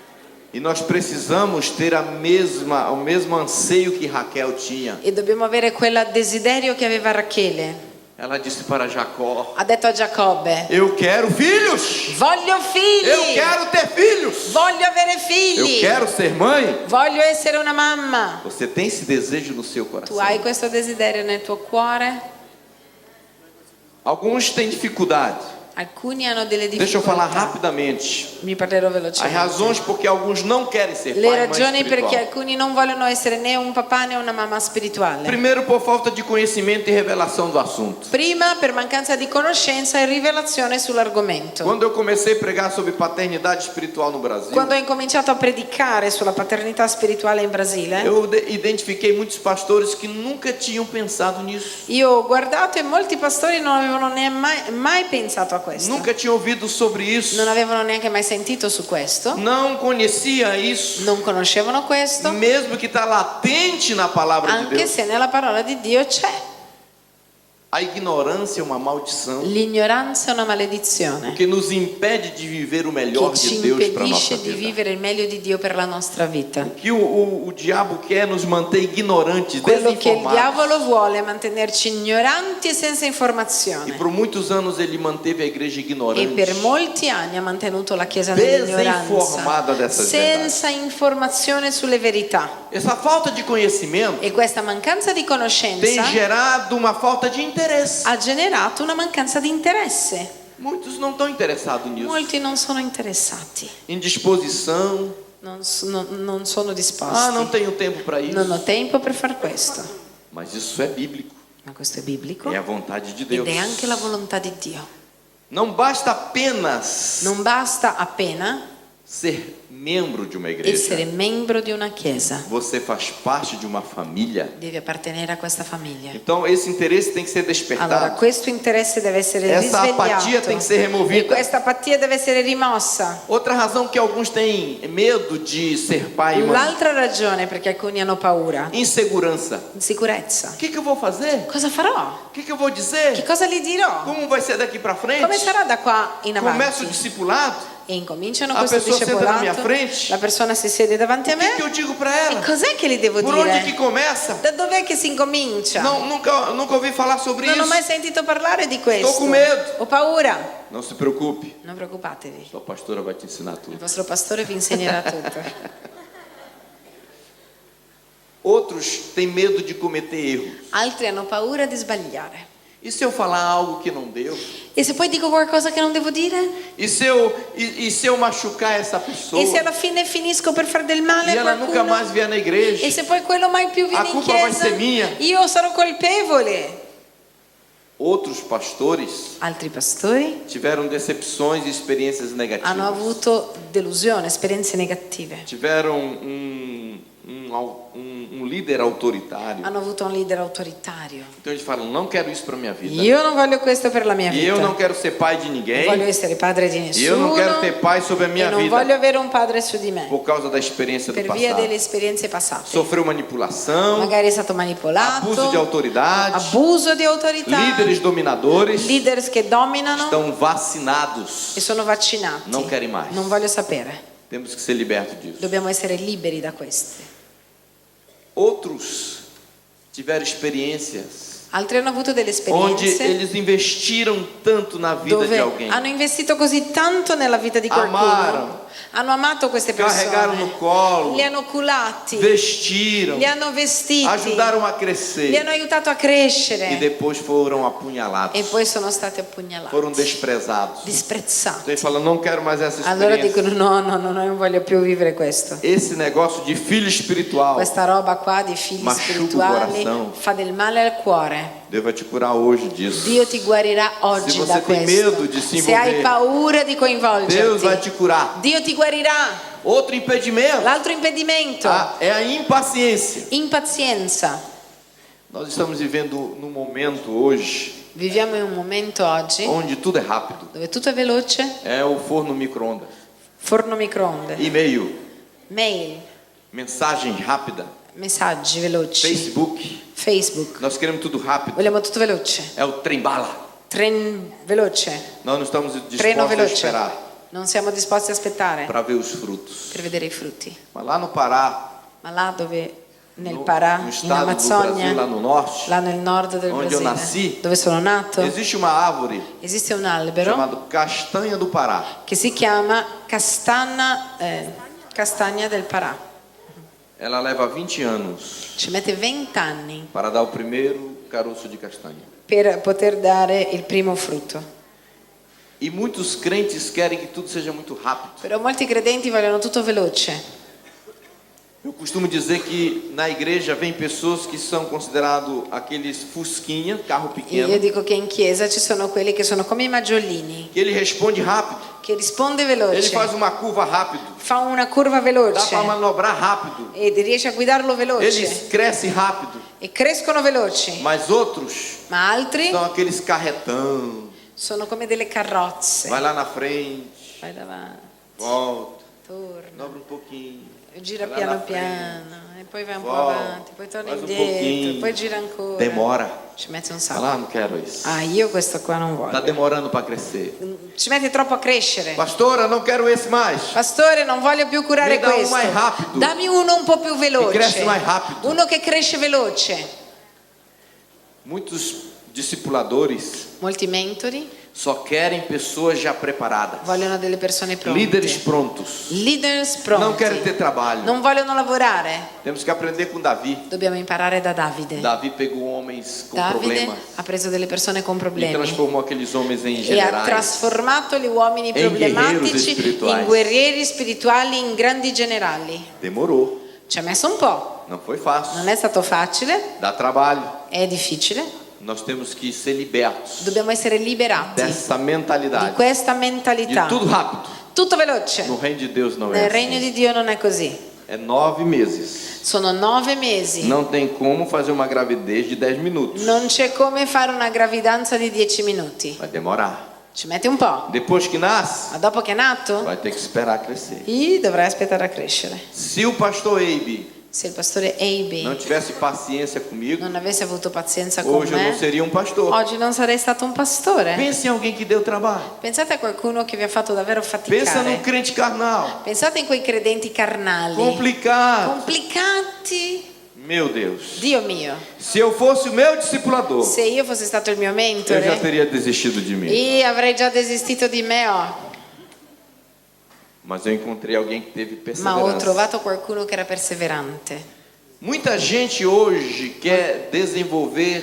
E nós precisamos ter o mesmo anseio que Raquel tinha. E dobbiamo avere quel desiderio che aveva Rachele. Ela disse para Jacó: Ha detto a Giacobbe: eu quero filhos. voglio figli, Eu quero ter filhos. voglio avere Eu figli, quero ser mãe. voglio essere una mamma. Você tem esse desejo no seu Tu coração? hai questo desiderio nel tuo cuore? Alguns têm dificuldade. Alcuni hanno delle Deixa eu falar difficoltà. rapidamente. Mi parlerò As velocemente. razões porque alguns não querem ser Le pai, mãe ragioni perché espiritual. alcuni non vogliono essere né un papà né una mamma spirituale. Primeiro, por falta de conhecimento e revelação do assunto. Prima per mancanza di conoscenza e rivelazione sull'argomento. Quando eu comecei a pregar sobre paternidade espiritual no Brasil, Quando ho incominciato a predicare sulla paternità spirituale in Brasile, eu identifiquei muitos pastores que nunca tinham pensado nisso. io ho guardato e molti pastori non avevano mai pensato a questo. Nunca tinham ouvido sobre isso. Non avevano neanche mai sentito su questo. Não conhecia isso. Non conoscevano questo. Mesmo que está latente na palavra de Anche Deus. se nella parola di Dio c'è. A ignorância é uma maldição L'ignoranza è una maledizione que nos impede de viver o melhor che de ci Deus para a nossa impedisce di vida. vivere il meglio di Dio per la nostra vita. O que o diabo quer é nos manter ignorantes, Quello che il desinformados. diavolo vuole è mantenerci ignoranti e senza E informazione. por muitos anos ele manteve a igreja E ignorante. per molti anni ha mantenuto la Chiesa Desinformata nell'ignoranza, dessas senza informazione sulle verità. Essa falta de conhecimento E questa mancanza di tem conoscenza gerado uma falta de interesse. ha generato una mancanza di interesse. Muitos não estão interessados nisso. Molti non sono interessati, Indisposição. non sono disposti. Ah, não tenho tempo para isso. Non ho tempo per far questo. Mas isso é bíblico. Ma questo è biblico É a vontade de Deus. ed è anche la volontà di Dio. Não basta apenas Non basta appena ser membro de uma igreja. essere membro di una chiesa. Você faz parte de uma família. Devi appartenere a questa famiglia. Então esse interesse tem que ser Allora, despertado. questo interesse deve essere Essa apatia risvegliato. tem que ser E removida. questa apatia deve essere rimossa. Outra razão que alguns têm medo de ser pai e mãe. L'altra ragione perché alcuni hanno paura, Insegurança. insicurezza. O que eu vou fazer? Cosa farò? O que eu vou Che dizer? cosa gli dirò? Como vai ser daqui para frente? Come sarà da qua in Começa o avanti? discipulado. E incominciano A questo pessoa senta na minha discepolato, frente. la persona si siede davanti a O que me. eu digo para E ela? cos'è che gli devo Por onde que dire? começa? Da dov'è che si incomincia? Nunca ouvi falar sobre Non ho isso. mai sentito parlare di questo. con medo. Ho paura. Não se preocupe, Non preoccupatevi. sua pastora vai te ensinar Il tudo. vostro pastore vi insegnerà tutto. Outros têm medo de cometer erros. Altri hanno paura di sbagliare. E se eu falar algo que não deu? E se poi dico qualcosa che non devo dire? E se eu machucar essa pessoa? E se alla fine finisco per fare del male E a ela nunca qualcuno? mais vier na igreja? E se poi quello mai più viene A in colpa vai chiesa? ser minha. Io sarò colpevole. Outros pastores Altri pastori tiveram decepções e experiências negativas. hanno avuto delusione, esperienze negative. Tiveram um líder autoritário. Hanno avuto un leader autoritario. Então eles falam, não quero isso para minha vida. Io non voglio questo per la mia E vita. eu não quero ser pai de Non ninguém. voglio essere padre di E eu não nessuno. quero ter pai sobre a E minha non vida. voglio avere un padre su di me. Por causa da experiência do Per via passado. delle esperienze passate. Sofreu manipulação, Magari è stato manipolato. abuso de autoridade, Abuso di autorità. líderes dominadores Leaders che dominano estão vacinados. e sono vaccinati. Non queri mai. Non voglio sapere. Temos que ser libertos disso. Dobbiamo essere liberi da queste. Outros tiveram experiências Altri hanno avuto delle onde esperienze eles investiram tanto na vida de dove alguém. hanno investito così tanto nella vita di qualcuno. Amaram. Hanno amato queste Carregaram no persone. colo, Li hanno culati. vestiram, Li hanno vestiti. ajudaram a Li crescer hanno aiutato a e crescere. depois foram apunhalados, E poi sono stati appugnalati. foram desprezados. Disprezzati. Então eles falam, não quero mais essa Allora experiência. dicono no, non voglio più vivere questo. Esse negócio de filho espiritual, Questa roba qua di figli Machuca o spirituali coração. fa del male al cuore. Deus vai te curar hoje disso. Dio ti guarirà oggi Se você da tem questo. medo di si Se hai envolver, paura di Deus vai coinvolgerti, te curar. Dio ti guarirà. Outro impedimento L'altro impedimento, é a impaciência. impazienza. Nós estamos vivendo num momento hoje Viviamo in un momento oggi onde tudo é rápido. dove tutto è veloce, É o forno micro-ondas, forno microonde, e-mail, mail, mensagem rápida, messaggi veloci, Facebook. Facebook. Nós queremos tudo rápido. Vogliamo tutto veloce. É o trem-bala. Tren veloce, Nós não estamos treno dispostos a veloce. esperar Non siamo disposti a aspettare para ver os frutos. per vedere i frutti. Mas lá no Pará, Ma là dove, nel no Pará, no in estado do Amazzonia, Brasil, lá no norte, là nel nord del onde eu Brasile, nasci, dove sono nato, existe uma árvore esiste un albero chamada castanha do Pará. che si chiama castagna del Pará. Ela leva 20 anos Ci mette 20 anni para dar o primeiro caroço de castanha. per poter dare il primo frutto. E muitos crentes querem que tudo seja muito rápido. Però molti credenti vogliono tutto veloce. Eu costumo dizer que na igreja vem pessoas que são considerados aqueles fusquinha, carro E pequeno, io dico che in chiesa ci sono quelli che sono come i maggiolini, que ele responde rápido, che risponde ele veloce, faz uma curva rápido, fa una curva dá veloce para manobrar rápido, e riesce a guidarlo veloce eles crescem rápido, e crescono veloci. mas outros Ma altri são aqueles carretão, sono come delle carrozze. vai lá na frente, Vai davanti, volta, torna, dobra um pouquinho, gira vai lá na piano piano, e poi vai un po' volta, avanti, poi torna faz um indietro, pouquinho, poi gira ancora. demora, Ci mette un fala, sacco. ah, não quero isso, Ah, io questo qua non tá voglio. demorando para crescer. Ci mette troppo a crescere. Pastora, não quero esse mais. Pastore, non voglio più curare Mi dà uno questo. mai rapido. Dammi uno un po' più veloce. Che cresce mai rapido. Uno che cresce veloce. Muitos discipuladores Molti mentori só querem pessoas já preparadas, vogliono delle persone pronte. líderes prontos. Leaders pronti. Não querem ter trabalho. Non vogliono lavorare. Temos que aprender com Davi. Dobbiamo imparare da Davide. Davi pegou homens com Davide problemas ha preso delle persone con e problemi transformou aqueles homens em e ha generais. trasformato gli uomini guerrieri problematici spirituali. in guerrieri spirituali, in grandi generali. Demorou, Ci ha messo un po', não foi fácil, non è stato facile, dá trabalho. è difficile. Nós temos que ser libertos Dobbiamo essere liberati dessa di mentalidade questa de mentalità. tudo rápido. Tutto veloce. No reino de Deus não é Nel regno assim. di Dio non è così. É 9 meses. Sono 9 mesi. Não tem como fazer uma gravidez de 10 minutos. Non c'è come fare una gravidanza di 10 minuti. Vai demorar. Ci mette un po'. Depois que nasce, Ma dopo che è nato, vai ter que esperar crescer. dovrai aspettare a crescere. Se o pastor Abe Se il pastore Abe não tivesse paciência comigo, non avesse avuto pazienza con hoje eu não me, seria um pastor. oggi non sarei stato un pastore. Pense em alguém que deu trabalho. Pensate a qualcuno che vi ha fatto davvero Pensa num faticare. crente carnal, Pensate in quei credenti carnali, complicado. complicati. Meu Deus. Dio mio, Se eu fosse o meu discipulador, se io fossi stato il mio eu já mentore, teria desistido de mim. io avrei già desistito di me, Mas eu encontrei alguém que teve ma ho perseverança. trovato qualcuno che era perseverante. Muita gente hoje quer desenvolver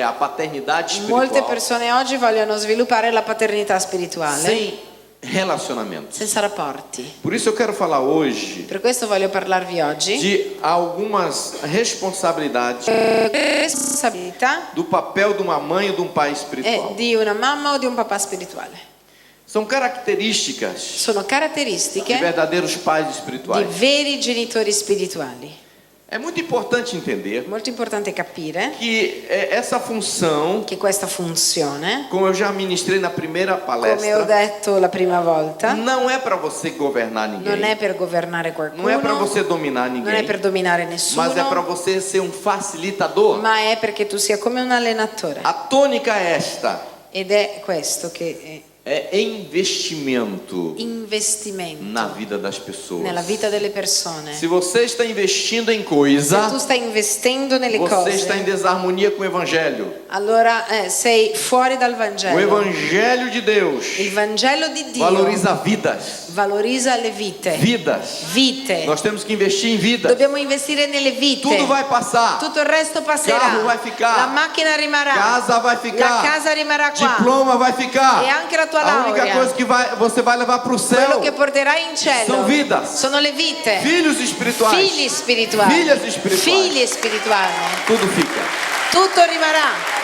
a paternidade Molte espiritual persone oggi vogliono sviluppare la paternità spirituale sem relacionamento. senza rapporti. Por isso eu quero falar hoje Per questo voglio parlarvi oggi de algumas responsabilidades responsabilità do papel de uma mãe e de um pai è espiritual. di una mamma o di un papà spirituale. São características Sono de caratteristiche verdadeiros pais di espirituais. veri genitori spirituali. É muito importante entender Molto importante capire que essa função, che questa funzione, como eu já ministrei na primeira come ho palestra, detto la prima volta, não é para você governar non ninguém, è per governare não é para qualcuno, você dominar non è ninguém, per dominare mas é para nessuno, você ser um facilitador. ma è perché tu sia come un allenatore. A tônica é esta: Ed è questo che é investimento è investimento na vida das pessoas. nella vita delle persone. Se você está investindo em Se coisa, tu stai investendo nelle você está em cose, desarmonia com o Evangelho. allora sei fuori dal O Vangelo. Evangelho de Deus Il Vangelo di Dio valoriza vidas. valorizza le vite. Vidas. Vite. Nós temos que investir em vidas. Dobbiamo investire nelle vite. Tudo vai passar. Tutto il resto passerà. Carro vai ficar. La macchina rimarrà. Casa vai ficar. La casa rimarrà qua. Diploma vai ficar. E anche la tua A única laurea. coisa que você vai levar para o Quello céu che porterai in cielo são vidas. sono le vite. Filhos espirituais. Figli spirituali. Filhas espirituais. Figli spirituali. Tudo fica. Tutto rimarrà.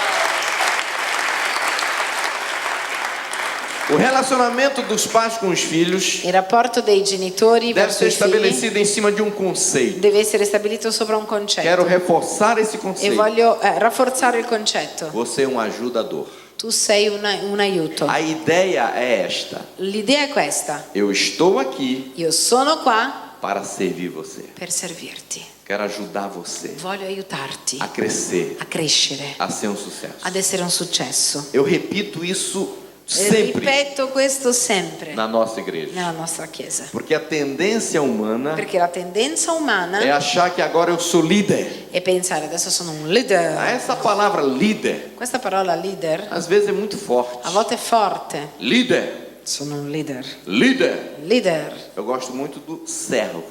O relacionamento dos pais com os filhos Il rapporto dei genitori deve verso ser i figli estabelecido em cima de um conceito. deve essere stabilito sopra un Quero concetto. reforçar esse E conceito. voglio rafforzare il concetto. Você é um ajudador. Tu sei un aiuto. A ideia é esta: L'idea è questa. eu estou aqui Io sono qua para servir você. per servirti. Quero ajudar você Voglio aiutarti a crescer, a crescere, a ser um sucesso. ad essere un successo. Eu repito isso E sempre ripeto questo sempre na nossa igreja. nella nostra chiesa. Porque a tendência humana Perché la tendenza é umana achar que agora eu sou líder. è pensare adesso sono un leader. Essa palavra líder, Questa parola leader às vezes é muito forte. a volte è forte. Líder, Sono un leader. líder. Leader. Eu gosto muito do servo.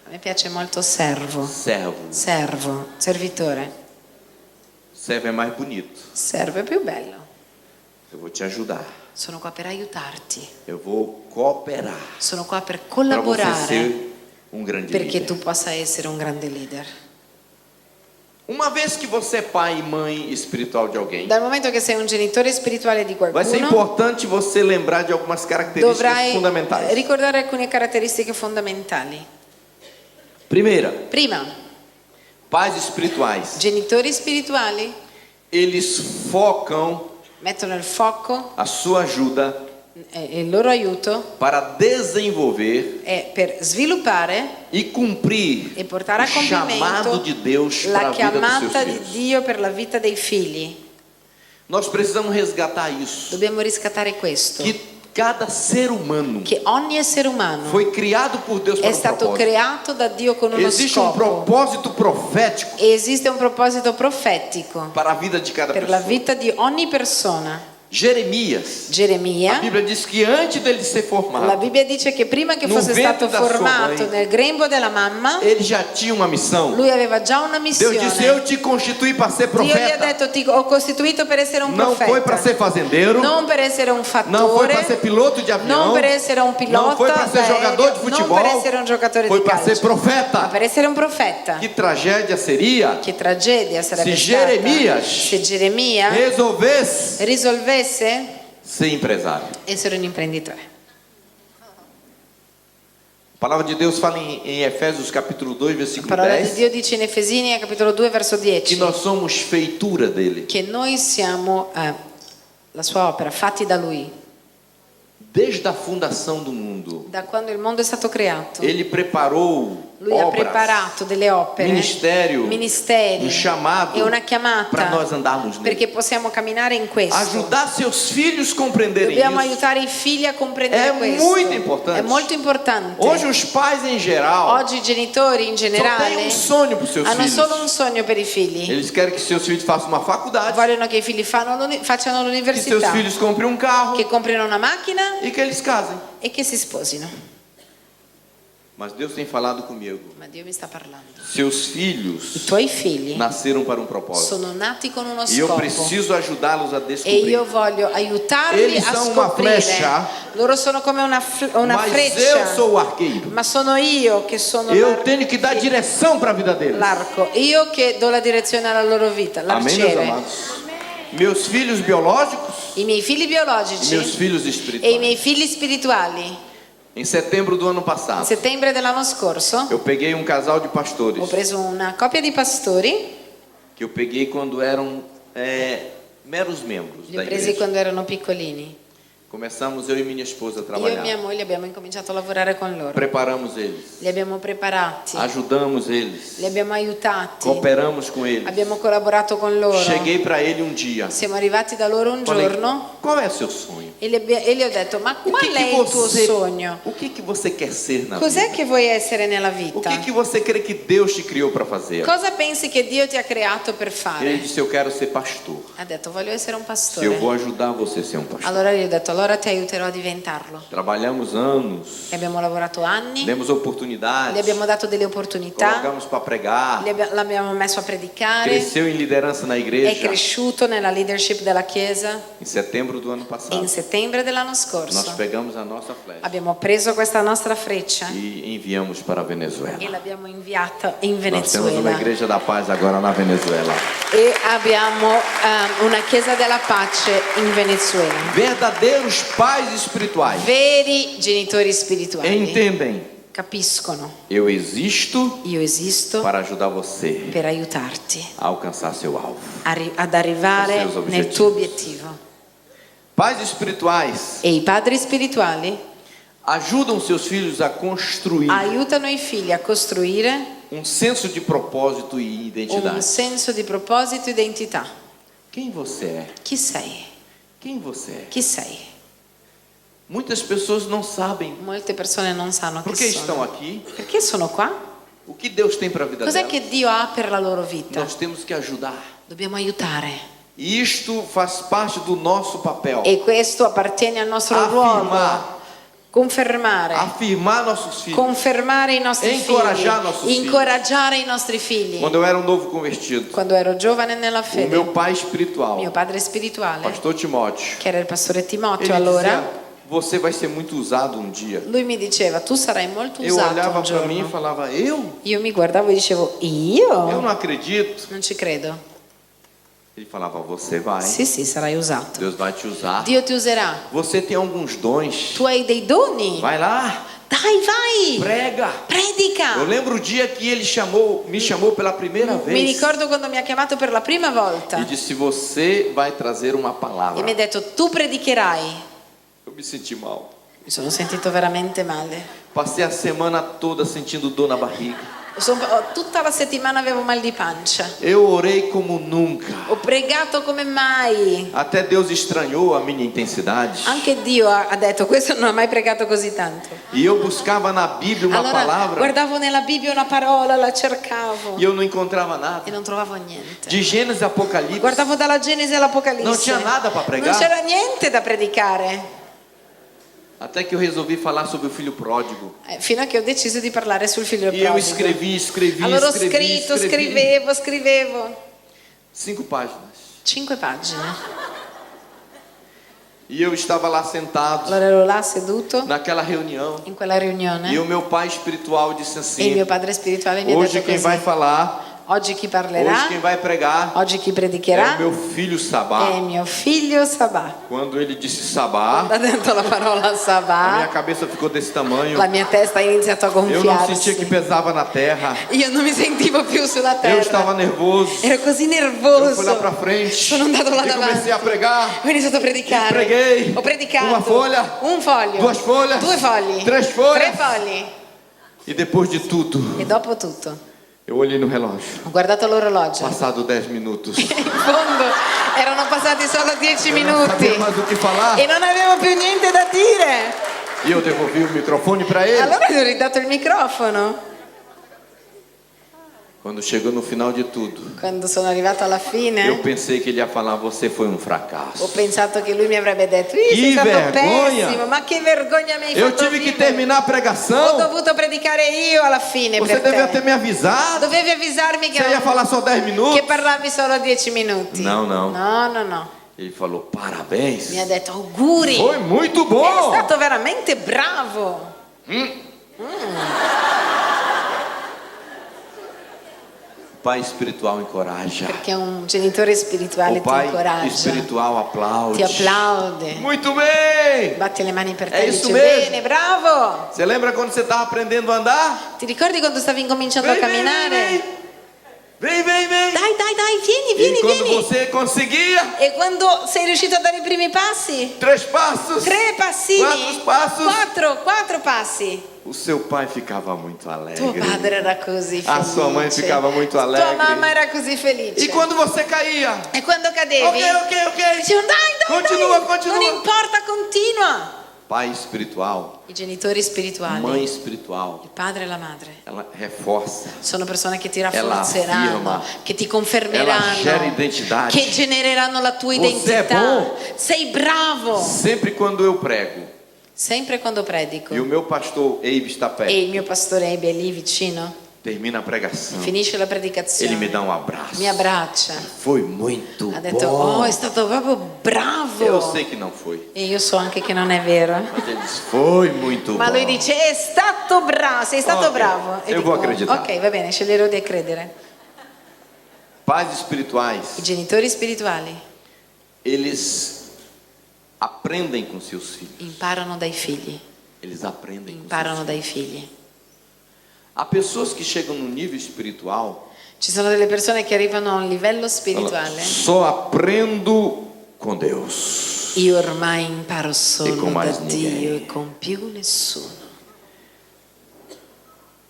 A me piace molto servo. Servo. Servo, servitore. Servo é mais bonito. Servo è più bello. Eu vou te ajudar. Sono qua per aiutarti. Eu vou cooperar Sono qua per para você collaborare ser um grande perché líder. tu possa essere un grande leader. Uma vez que você é pai e mãe espiritual de alguém, Dal momento che sei un genitore spirituale di vai ser qualcuno, importante você lembrar de algumas características dovrai fundamentais. ricordare alcune caratteristiche fondamentali. Primeira, Prima, pais espirituais. genitori spirituali Eles focam mettono il fuoco a sua ajuda e il loro aiuto para desenvolver è per sviluppare e cumprir e portare a o chamado compimento de Deus para la a vida dos seus chiamata di filhos. Dio per la vita dei figli. Nós precisamos resgatar isso. Dobbiamo riscattare questo, Que cada ser humano che ogni essere umano foi criado por Deus è para um stato propósito. creato da Dio con uno Existe um scopo. propósito profético E esiste un proposito profetico para a vida de cada per la pessoa. vita di ogni persona. Jeremias, a Geremia, Bíblia diz que antes dele ser la formado, Bibbia dice che prima che No fosse ventre stato da sua formato mãe, nel grembo della mamma, ele já tinha uma missão. lui aveva già una Deus missione. disse: eu te constituí para ser Dio gli ha profeta. detto ti ho costituito per essere un Não foi para profeta, ser fazendeiro, non per essere un não foi para fattore, ser piloto de avião, non per essere un não pilota foi para ser jogador de aereo, non futebol, per essere un giocatore foi di para ser calcio, ma profeta. per essere un profeta. Que tragédia seria Che tragedia sarebbe se stata Jeremias se Geremia resolvesse risolvesse ser empresário. essere un imprenditore. A palavra de Deus fala em Efésios capítulo 2, La versículo parola di 10, Dio dice in Efesini, capitolo 2, verso que 10, nós somos feitura dele. che noi siamo la sua opera, fatti da Lui. Desde a fundação do mundo, Da quando il mondo è stato creato, ele preparou Lui ha obras, preparato delle opere, ministeri um chamado e una para chiamata nós andarmos nele. perché possiamo camminare in questo. Ajudar seus filhos a compreenderem Dobbiamo isso. aiutare i figli a comprendere È questo. molto importante. È molto importante. Hoje os pais em geral Oggi i genitori in só têm generale sonho para os seus hanno filhos. solo un sogno per i figli. Eles querem que seus filhos façam uma faculdade, Vogliono che i figli facciano que seus l'università, filhos comprem um carro che comprino una macchina e que eles casem. e che si sposino. Mas Deus tem falado comigo. Ma Dio mi sta parlando. Seus I filhos tuoi figli nasceram para um propósito. sono nati con uno E eu scopo. preciso ajudá-los a E descobrir. io voglio aiutarli Eles a são uma scoprire. flecha, Loro sono come una Mas freccia, eu sou o arqueiro. ma sono io che sono Eu tenho que dar direção para a vida deles. l'arco. Io che do la direzione alla loro vita, Amém, meus l'arciere. amados? Meus filhos biológicos I miei figli e biologici meus filhos e i espirituais. miei figli spirituali. Em setembro do ano In passado, settembre dell'anno scorso eu peguei um casal de ho pastores preso una coppia di pastori, que eu peguei quando eram meros membros li da ho presi igreja. quando erano piccolini. Começamos eu e minha esposa a Io e trabalhar. mia moglie abbiamo incominciato a lavorare con loro. Preparamos eles, Li abbiamo preparati, ajudamos eles, li abbiamo aiutati, cooperamos com eles. abbiamo collaborato con loro. Cheguei para ele um dia. Siamo arrivati da loro un Falei, giorno qual é o seu sonho? e gli ho detto: ma qual è il tuo sogno? o que você quer ser na Cos'è vida? che vuoi essere nella O vita? que você crê que Deus te criou para fazer? Cosa pensi che Dio ti ha creato per Ele fare? disse, eu quero ser pastor. Ha detto: voglio essere un Se eu pastore. vou ajudar você a ser um pastor. Allora gli ho detto: allora ti aiuterò a diventarlo. Trabalhamos anos, E abbiamo lavorato anni, demos gli oportunidades, abbiamo dato delle opportunità, colocamos para pregar, l'abbiamo messo a predicare, cresceu em liderança na è igreja. cresciuto nella leadership della Chiesa. Em setembro do ano E passado, in settembre dell'anno nós scorso pegamos a nossa flecha abbiamo preso questa nostra freccia e enviamos para a Venezuela. e l'abbiamo inviata in Nós temos uma Venezuela. igreja da paz agora na Venezuela. E abbiamo una chiesa della pace in Venezuela. Verdadeiros pais espirituais Veri genitori spirituali entendem. capiscono: Eu existo io esisto para ajudar você per aiutarti a alcançar seu alvo. ad arrivare Os seus nel tuo objetivos. obiettivo. Pais espirituais E i padri spirituali ajudam seus filhos a construir aiutano i figli a costruire um senso de propósito e un identidade. senso di proposito e identità. Quem você é? Chi sei? Quem você é? Chi sei? Muitas pessoas não sabem Molte persone non sanno por chi que estão sono. aqui, Perché sono qua? o que Deus tem para a vida Cos'è delas. che Dio ha per la loro vita? Nós temos que ajudar. Dobbiamo aiutare. E isto faz parte do nosso papel. E questo appartiene al nostro ruolo. Confermare. Afirmar nossos filhos. Confermare i nostri Encoraggiare i nostri figli. figli. Incoraggiare i nostri figli. Quando eu era um novo convertido, Quando ero giovane nella o fede, meu pai espiritual, mio padre spirituale, pastor Timóteo, che era il pastore Timoteo ele allora, dizia, você vai ser muito usado um dia. lui mi diceva: tu sarai molto Eu usato olhava un para mim e giorno. falava, eu Io mi guardavo e dicevo: não io? acredito. Non ci credo. Ele falava, você vai, Sì, sì, sarai usato. Deus vai te usar. Dio ti userà. Você tem alguns dons, Tu hai dei doni. vai lá, Dai, vai! prega. Predica! Eu lembro o dia que ele me chamou pela primeira Mi vez ricordo quando mi ha chiamato per la prima volta e disse, você vai trazer uma e palavra. mi ha detto: tu predicherai. Eu me senti mal. Mi sono sentito veramente male. Passei a semana toda sentindo dor na barriga. Tutta la settimana avevo mal di pancia. Eu orei como nunca. Ho pregato come mai. Até Deus estranhou a minha intensidade. Anche Dio ha detto: questo non ha mai pregato così tanto. E eu buscava na Bíblia uma Allora palavra guardavo nella Bibbia una parola, la cercavo e eu não encontrava e nada. non trovavo niente. De Gênesis a Apocalipse, Guardavo dalla Genesi all'Apocalisse. não tinha nada para Non pregar. c'era niente da predicare. Até que eu resolvi falar sobre o filho pródigo. Fino a che ho deciso di parlare sul figlio E eu prodigo. escrevi. Allora ho scritto, scrivevo. 5 páginas. 5 pagine. E eu estava lá sentado, Allora ero là seduto naquela reunião. in quella riunione E o meu pai espiritual disse e il mio assim, padre spirituale mi ha hoje detto quem vai così: falar Oggi chi Hoje parlerà, quem vai pregar oggi chi é predicherà o meu filho Sabá. è mio figlio Sabà. Quando ele disse Sabá, Ha detto la parola a minha Sabà, cabeça ficou desse tamanho. la mia testa ha iniziato a Eu não sentia que gonfiarsi. pesava na terra. Io non mi sentivo più sulla Eu estava terra. nervoso. Ero così Eu fui lá nervoso. pra frente Sono andato là e comecei a davanti. pregar. Ho iniziato a predicare. Preguei Ho predicato. uma folha, un foglio, 2 folhas, 2 fogli, 3 folhas. 3 fogli. E depois de tudo, E dopo tutto eu olhei no relógio. ho guardato l'orologio. Passado 10 minutos. In fondo erano passati solo 10 Eu não sabia minuti mais o que falar. e non avevo più niente da dire. E eu devolvi o microfone para ele. Allora gli ho ridato il microfono. Quando chegou no final de tudo, Quando sono arrivato alla eu fine pensei que ele ia falar: você foi um ho fracasso. pensato che lui mi avrebbe detto: sei Che stato vergogna! pessimo, ma che vergogna mi hai Eu fatto tive que vivere. terminar a Ho pregação. dovuto predicare io alla fine Você per devia te. ter me avisado. Dovevi avvisarmi che, Você ia falar só 10 che minutos. parlavi solo 10 minuti. No. No. Ele falou: parabéns. Mi ha detto auguri. Foi muito È bom. stato veramente bravo. O pai espiritual encoraja. Perché un genitore spirituale O ti pai incoraggia, espiritual aplaude. ti applaude, Muito bem. batti le mani per È te e isso dice mesmo. bene, bravo. Você lembra quando você estava aprendendo a andar? Ti ricordi quando stavi incominciando a camminare? Vem. Dai, E vieni. quando você conseguia, E quando sei riuscito a dare i primi passi? 3 passos, 3 passini. 4 passos, 4 passi. o seu pai ficava muito Tuo alegre. padre era così felice. A sua mãe ficava muito Tua alegre. mamma era così felice. E quando você caía? E quando cadevi? Ok. Dicevano dai. Continua. Non importa, continua. Pai espiritual, I genitori spirituali, mãe espiritual, il padre e la madre, ela reforça, sono persone che ti Ela rafforzeranno, affirma. che ti ela confermeranno, gera identidade. che genereranno la tua Você é identità. bom. Sei bravo. Sempre quando eu prego Sempre quando predico e o meu pastor Eibe está perto, e il mio pastore Ebe è lì vicino, termina a pregação, finisce la ele me predicazione, dá abraço. mi abbraccia, Foi muito ha detto bom. è stato proprio bravo. Eu sei que não foi, E io so anche che non è vero. mas ele diz, foi muito Ma bom. lui dice è stato bravo, sei stato Ok, bravo. E io dico, vuoi accreditare. ok, va bene, sceglierò di credere. Pais espirituais, I genitori spirituali eles aprendem com seus filhos. imparano dai figli, Eles aprendem com seus imparano filhos. dai figli. Há pessoas que chegam no nível espiritual, Ci sono delle persone che arrivano a un livello falam, spirituale. só aprendo com Deus. Io ormai imparo E solo con da mais Dio ninguém. e con più nessuno.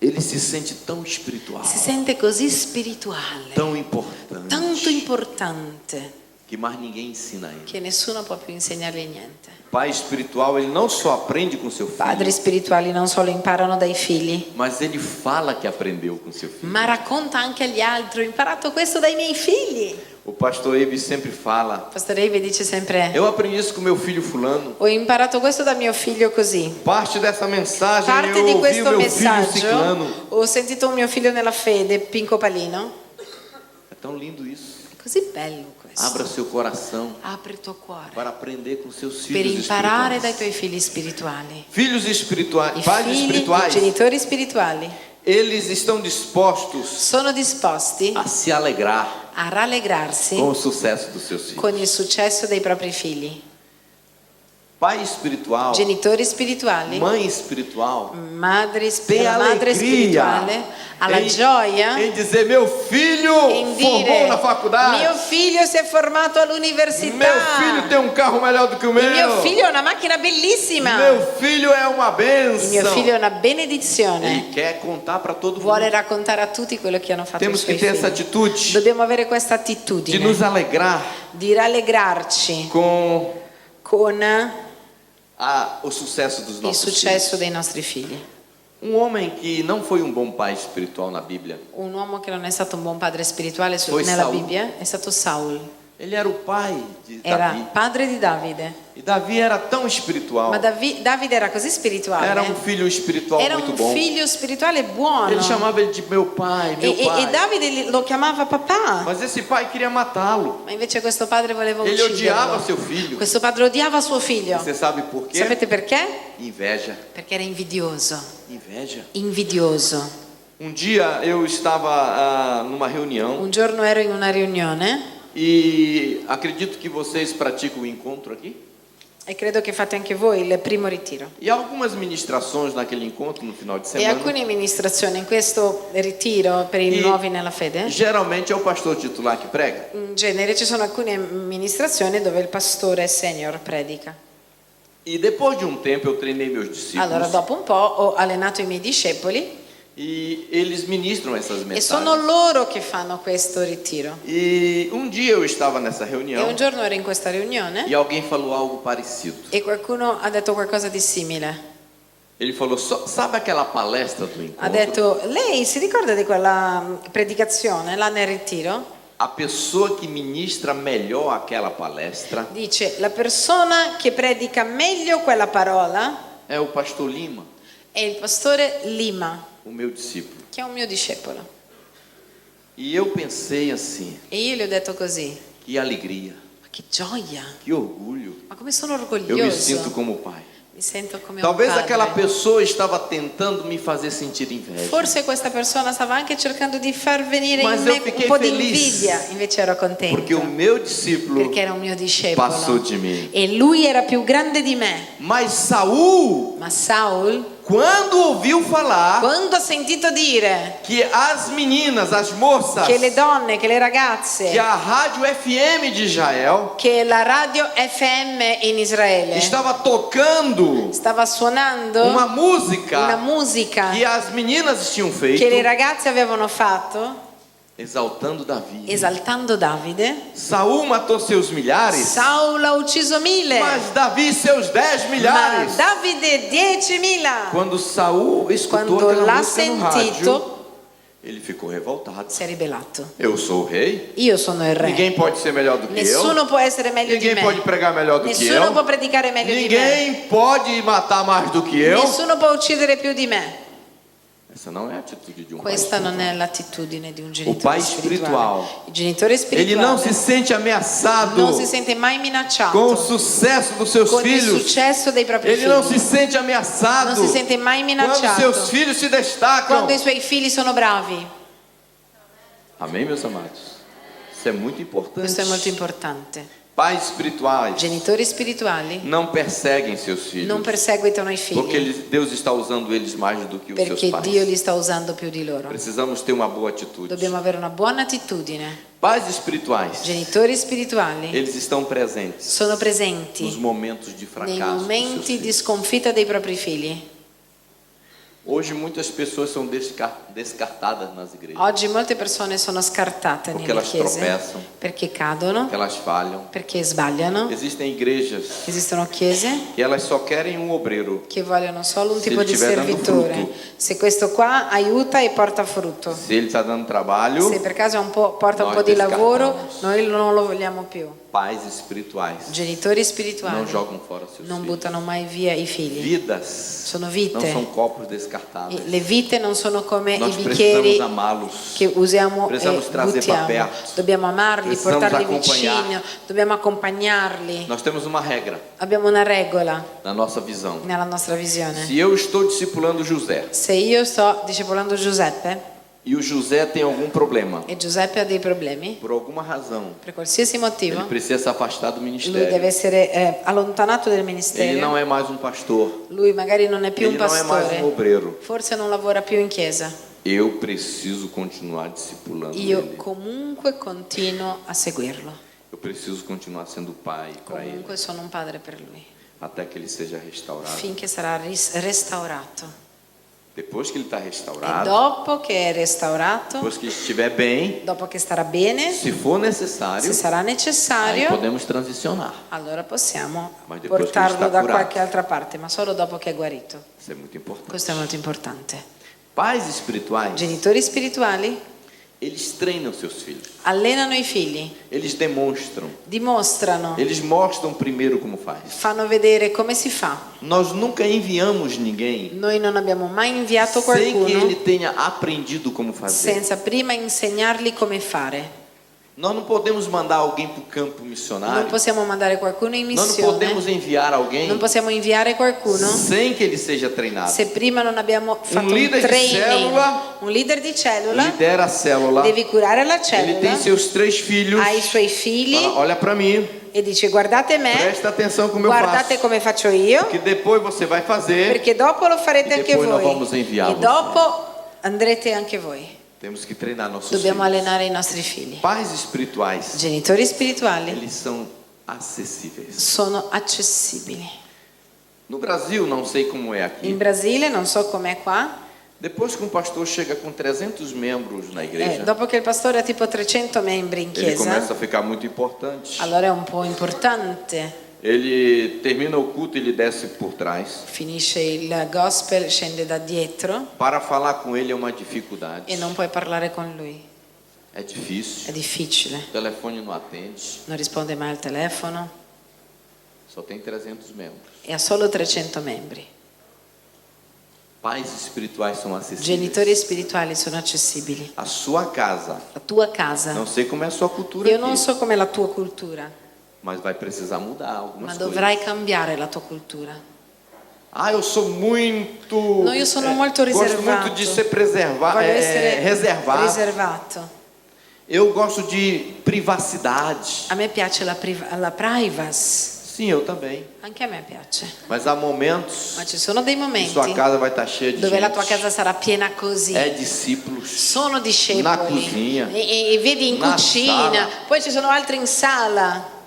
Ele se sente tão espiritual, Si sente così spirituale, tão importante, tanto importante, que mais ninguém ensina a ele. che nessuno può più insegnargli niente. Pai espiritual, ele não só aprende com seu filho, Padri spirituali non solo imparano dai figli, mas ele fala que aprendeu com seu filho. ma racconta anche agli altri. Ho imparato questo dai miei figli. O pastor Eibe sempre fala, Pastore Ive dice sempre: eu aprendi isso com meu filho fulano. ho imparato questo da mio figlio così. Parte dessa mensagem Parte eu di ouvi o questo meu filho messaggio ciclano. ho sentito un mio figlio nella fede, Pinco Palino. É tão lindo isso. È così bello questo. Abra seu coração Apri il tuo cuore para aprender com seus per filhos imparare dai espirituais. tuoi figli spirituali. Filhos espirituais, I pais figli, i espirituais, genitori spirituali eles estão dispostos sono disposti a se alegrar a rallegrarsi com o sucesso dos seus filhos. con il successo dei propri figli. Pai espiritual, Genitori spirituali, mãe espiritual, madre tem madre alegria spirituale ha la gioia em dizer meu filho in formou dire na faculdade, mio figlio si è formato all'università, meu filho tem um carro melhor do que o meu, il mio figlio ha una macchina bellissima, meu filho é uma il mio figlio bênção. è una benedizione. Ele quer contar para todo Vuole mundo. raccontare a tutti quello che hanno fatto i Temos que suoi ter essa figli. atitude Dobbiamo avere questa de attitudine nos alegrar di rallegrarci com con o sucesso dos il nossos successo filhos. dei nostri figli. Um homem que não foi um bom pai espiritual na Bíblia, Un uomo che non è stato un buon padre spirituale Foi nella Saul. Bibbia è stato Saul. ele era o pai de Era Davi. padre di Davide. E Davi era tão espiritual. Ma Davide era così spirituale. Era um filho espiritual Era muito un bom. figlio spirituale buono. Ele chamava ele de meu pai, meu pai. E Davide lo chiamava papà. Mas esse pai queria matá-lo. Ma invece questo padre voleva Ele odiava ucciderlo. seu filho. Questo padre odiava suo figlio. Você sabe por quê? Sapete perché? Inveja. Perché era invidioso. Inveja. Invidioso. Um dia eu estava numa reunião Un giorno ero in una riunione e acredito que vocês praticam o encontro aqui. e credo che fate anche voi il primo ritiro. E algumas ministrações naquele encontro no final de E semana. alcune amministrazioni in questo ritiro per i E nuovi nella fede. geralmente é o pastor titular que prega. In genere ci sono alcune amministrazioni dove il pastore senior predica. E depois de um tempo eu treinei meus discípulos Allora dopo un po' ho allenato i miei discepoli e eles ministram essas e sono mensagens. loro che fanno questo ritiro. E um dia eu estava nessa E reunião un giorno ero in questa riunione e alguém falou algo parecido. e qualcuno ha detto qualcosa di simile. Ele falou: sabe aquela palestra do Ha encontro? detto, lei si ricorda di quella predicazione là nel ritiro? A pessoa que ministra melhor aquela palestra Dice, la persona che predica meglio quella parola é o pastor Lima, è il pastore Lima, o meu discípulo. che è un mio discepolo. E eu pensei assim: E io gli ho detto così, que alegria, ma che gioia, que orgulho. ma come sono Eu me orgoglioso. sinto como pai. Mi sento come Talvez un padre. aquela pessoa estava tentando me fazer sentir inveja. Forse questa persona stava anche cercando di far venire Ma in io me fiquei un po' di feliz. invidia, invece ero contento. Porque o meu discípulo Perché era un mio discepolo passou de mim. e lui era più grande di me. Mas Saul, Ma Saul, quando ouviu falar quando ha sentito dire que as meninas, as moças, che le donne, che le que ragazze, a rádio FM de Israel che la radio FM in Israele estava tocando stava suonando uma una música musica que as meninas tinham che le feito, ragazze avevano fatto, exaltando Davi. esaltando Davide. Saul matou seus milhares, Saul ha ucciso 1000, mas Davi seus 10 ma milhares. Davide 10.000. Quando Saul escutou Quando aquela l'ha música no rádio, sentito, ele ficou revoltado. si è ribellato. Eu sou o rei. Io sono il re. Ninguém pode ser melhor do que Nessuno eu. può essere meglio di Ninguém me. pode pregar melhor do que Nessuno eu. può predicare meglio di me. Ninguém pode matar mais do que eu. Nessuno può uccidere più di me. Essa não é a atitude de um pai Questa non è espiritual. l'attitudine di un O genitore pai spirituale. espiritual, Il genitore ele spirituale não se sente ameaçado non si sente mai minacciato com o sucesso dos seus con il filhos. successo dei propri Ele não se figli. sente ameaçado Non si sente mai quando minacciato seus filhos se destacam. quando i suoi figli sono bravi. Amém, meus amados? Isso é muito importante. Questo è molto importante. Pais espirituais Genitori spirituali não perseguem seus filhos, non perseguitano i porque figli Deus está usando eles mais do que os seus perché pais. Dio li sta usando più di loro. Precisamos ter uma boa atitude. Dobbiamo avere una buona attitudine. Pais espirituais, Genitori spirituali eles estão presentes sono nos presenti momentos de nei fracasso dos seus momenti di filhos. sconfitta dei propri figli. Hoje muitas pessoas são descartadas nas igrejas, Oggi molte persone sono scartate porque nelle elas chiese tropeçam, perché cadono, porque elas falham. perché sbagliano. Existem igrejas Esistono chiese que elas só querem um obreiro che vogliono solo un Se tipo ele di estiver dando servitore. frutto. Se questo qua aiuta e porta frutto. se ele está dando trabalho. Se per caso porta un Noi po' di lavoro, descartamos. noi non lo vogliamo più. Pais espirituais Genitori não spirituali jogam fora seus non filhos. buttano mai via i figli. Vidas Sono não vite. são copos descartáveis. Le vite non sono come Nós i bicchieri precisamos amá-los. che usiamo Precisamos e trazer buttiamo. para perto. Dobbiamo amarli, Precisamos portarli acompanhar. vicino, dobbiamo accompagnarli. Nós temos uma regra Abbiamo una regola na nossa visão. nella nostra visione. Se eu estou discipulando José Se io sto discepolando Giuseppe e o José tem algum problema, e Giuseppe ha dei problemi, por alguma razão, per qualsiasi motivo, ele precisa se afastar do lui ministério. deve essere allontanato del Ele ministero. não é mais um pastor. Lui magari non è più Ele un não é mais um pastore, obreiro. forse non lavora più in chiesa. Eu preciso continuar discipulando Io ele. comunque continuo a seguirlo. Eu preciso continuar sendo pai para ele, Comunque sono un padre per lui, até que ele seja restaurado. finché sarà restaurato. Depois que ele está E restaurado, dopo che è restaurato, depois que estiver bem, dopo che starà bene, se for necessário, se sarà aí necessario, podemos transicionar. allora possiamo Ma depois che portarlo sta da curato. qualche altra parte, ma solo dopo che è guarito. Isso é muito importante. Questo è molto importante. Pais espirituais, Genitori spirituali eles treinam seus filhos. allenano i figli, Eles demonstram. dimostrano, Eles mostram primeiro como faz. fanno vedere come si fa. Nós nunca enviamos ninguém Noi non abbiamo mai inviato sem que ele qualcuno tenha aprendido como fazer. senza prima insegnargli come fare. Nós não podemos mandar alguém para o campo missionário. Non possiamo mandare qualcuno in Nós não podemos missione. enviar alguém Non possiamo inviare qualcuno sem que ele seja treinado. se prima non abbiamo fatto un leader di training. célula Un leader di cellula Lidera a célula. devi curare la Ele cellula, tem seus 3 filhos. ha i suoi figli Fala, olha para mim. e dice guardate me, Presta atenção como eu guardate faço. come faccio io, Que depois você vai fazer. perché dopo lo farete E anche depois nós voi vamos enviar e você. dopo andrete anche voi. Temos que treinar nossos Dobbiamo filhos. allenare i nostri figli. Pais espirituais, Genitori spirituali eles são acessíveis. sono accessibili. No Brasil, não sei como é In aqui. Brasile, non so com'è qua, Depois que um pastor chega com 300 membros na igreja, dopo che il pastore ha tipo 300 membri in ele começa chiesa, a ficar muito importante. allora è un po' importante. Ele termina o culto e ele desce por trás. Finisce il gospel, scende da dietro Para falar com ele é uma dificuldade. e non puoi parlare con lui. É difícil. È difficile, O telefone não atende. non risponde mai al telefono Só tem 300 membros. e ha solo 300 membri. Pais espirituais são acessíveis. Genitori spirituali sono accessibili. A sua casa. La tua casa, Não sei como é a sua cultura io aqui, non so com'è la tua cultura, mas vai precisar mudar ma algumas dovrai coisas. cambiare la tua cultura. Ah, eu sou muito. No, io sono molto Gosto riservato. muito de ser preservado, Voglio essere reservado. riservato. Eu gosto de privacidade. A me piace la privacy, Sim, eu também. anche a me piace, Mas há momentos ma ci sono dei que momenti sua casa vai estar cheia de dove gente. la tua casa sarà piena così. É discípulos. Sono Na discepoli cozinha. e vedi in Na cucina, sala. poi ci sono altri in sala.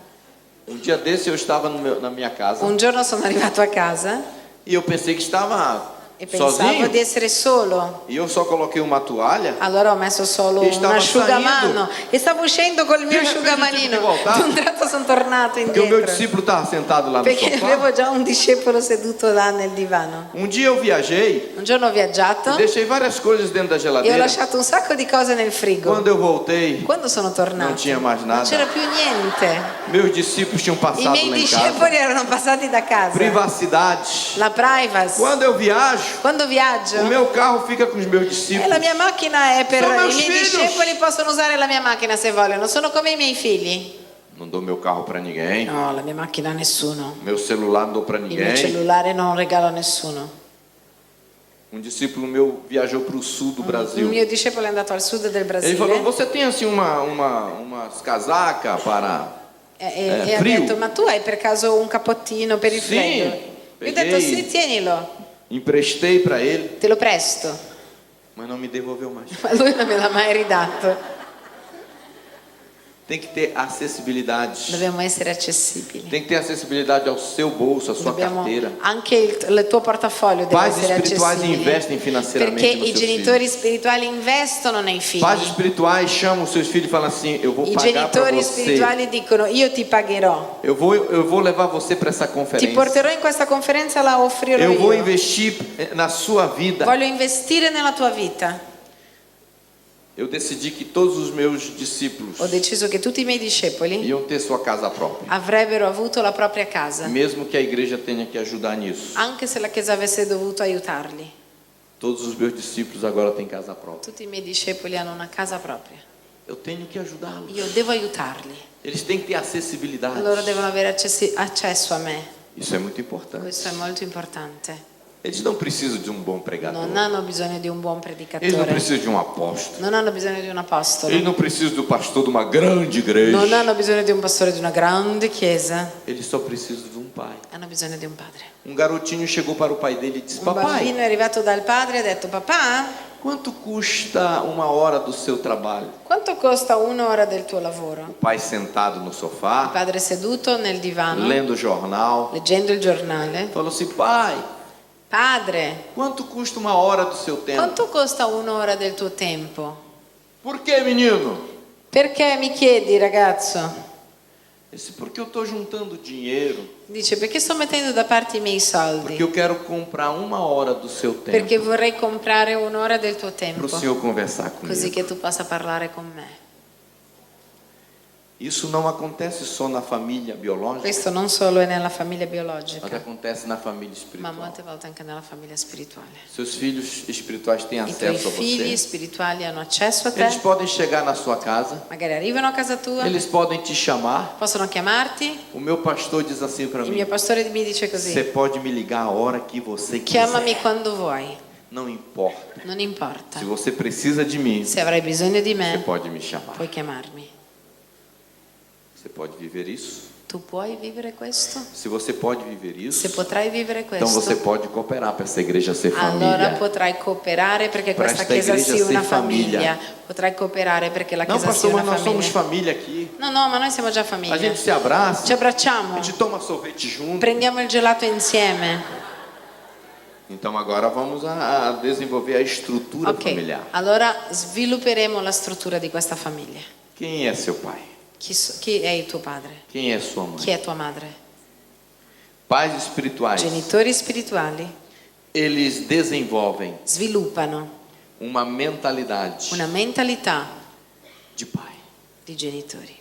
Um dia desse eu estava na minha casa Un giorno sono arrivato a casa e eu pensei que estava e pensavo sozinho. di essere solo. E eu só coloquei uma toalha. Allora ho messo solo E un stava asciugamano e stavo uscendo col mio Di repente asciugamanino. tive di voltare. Di un tratto sono tornato Porque o meu indietro discípulo estava sentado lá no perché sofá. avevo già un discepolo seduto là nel divano. Um dia eu viajei Un giorno ho viaggiato e deixei várias coisas dentro da e ho geladeira. lasciato un sacco di cose nel frigo. Quando eu voltei, Quando sono tornato non tinha mais non nada. c'era più niente. Meus discípulos tinham I passado miei lá em discepoli casa. erano passati da casa. Privacidade. La privacy. Quando eu viajo, Quando viaggio o meu carro fica com os meus e discípulos. la mia macchina è per Sono i meus miei filhos. discepoli, possono usare la mia macchina se vogliono, sono come i miei figli. Não dou meu carro para ninguém. No, la mia macchina a nessuno. Meu celular não dou para Il mio ninguém. cellulare non regalo a nessuno. Um discípulo meu viajou para o sul do Il Brasil. mio discepolo è andato al sud del Ele falou: Brasile você tem assim umas casacas para. e ha frio? detto ma tu hai per caso un cappottino per il Sì, freddo? Io ho detto peguei. sì, tienilo, Emprestei para ele, te lo presto. mas não me devolveu mais. Ma lui non me l'ha mai ridato. Tem que ter acessibilidade. Dobbiamo essere accessibili. Tem que ter acessibilidade ao seu bolso, à sua Dobbiamo, carteira. anche il tuo portafoglio deve Pais essere espirituais accessibile. investem financeiramente Perché nos i seus genitori spirituali investono nei figli. Pais espirituais chamam os seus filhos e falam assim: eu vou I pagar para genitori você. spirituali dicono io ti pagherò, Eu vou levar você para essa ti conferência. porterò in questa conferenza, la offrirò Eu vou io. investir na sua vida. Voglio investire nella tua vita. Eu decidi que todos os meus discípulos Ho deciso che tutti i miei discepoli iam ter sua casa própria. avrebbero avuto la propria casa, Mesmo que a igreja tenha que ajudar nisso. anche se la Chiesa avesse dovuto aiutarli. Todos os meus discípulos agora têm casa própria. Tutti i miei discepoli hanno una casa propria. Eu tenho que ajudá-los. Io devo aiutarli. Eles têm que ter acessibilidade. Loro devono avere accesso a me. Isso é muito importante. Questo è molto importante. Eles não precisam de um bom pregador. Non hanno bisogno di un buon Eles não predicatore. precisam de um apóstolo. Non hanno bisogno di un apostolo. Eles não precisam do pastor de uma grande igreja. Non hanno bisogno di un pastore di una grande chiesa. Eles só precisam de um pai. Hanno bisogno di un padre. Um garotinho chegou para o pai dele e disse: Un Papai, bambino è arrivato dal padre e ha detto papà, quanto custa uma hora do seu trabalho? quanto costa un'ora del tuo lavoro? O pai sentado no Il sofá, padre seduto nel divano, lendo o jornal, leggendo il giornale. falou assim: Pai, Padre, quanto custa uma hora do seu tempo? quanto costa un'ora del tuo tempo? Por que, menino? Perché mi chiedi, ragazzo? Ele disse: porque eu estou juntando dinheiro, Dice, perché sto mettendo da parte i miei soldi? porque eu quero comprar uma hora do seu tempo Perché vorrei comprare un'ora del tuo para tempo, o senhor conversar così comigo. che tu possa parlare con me. Isso não acontece só na família biológica, Questo non solo è nella famiglia mas biologica, acontece na família ma espiritual. molte volte anche nella famiglia spirituale. Seus filhos espirituais têm I tuoi acesso a figli você. spirituali hanno accesso a te, Eles podem chegar na sua casa, magari arrivano a casa tua, eles podem te chamar. possono chiamarti. O meu pastor diz assim para Il mim: mio pastore mi dice você così: pode me ligar a hora que você quiser. chiamami quando vuoi, Não importa. non importa. Se você precisa de mim, Se avrai bisogno di você me, pode me chamar. puoi chiamarmi. Você pode viver isso? Tu puoi vivere questo? Se você pode viver isso, Se potrai vivere então você questo, pode cooperar para essa igreja ser allora família. potrai cooperare perché Per questa sta chiesa igreja sia ser una famiglia. famiglia. Potrai cooperare perché la Não, chiesa sia pastor, mas una nós somos famiglia. família aqui. No, no, ma noi siamo già A famiglia. gente se abraça, Ci a abbracciamo, gente toma sorvete junto. prendiamo il gelato insieme. Então agora vamos a desenvolver a estrutura Ok, familiar. allora svilupperemo la struttura di questa famiglia. Quem é seu pai? Chi è il tuo padre? Quem é sua mãe? Chi è tua madre? Pais espirituais, Genitori spirituali eles desenvolvem sviluppano uma mentalidade una mentalità de pai. di genitori.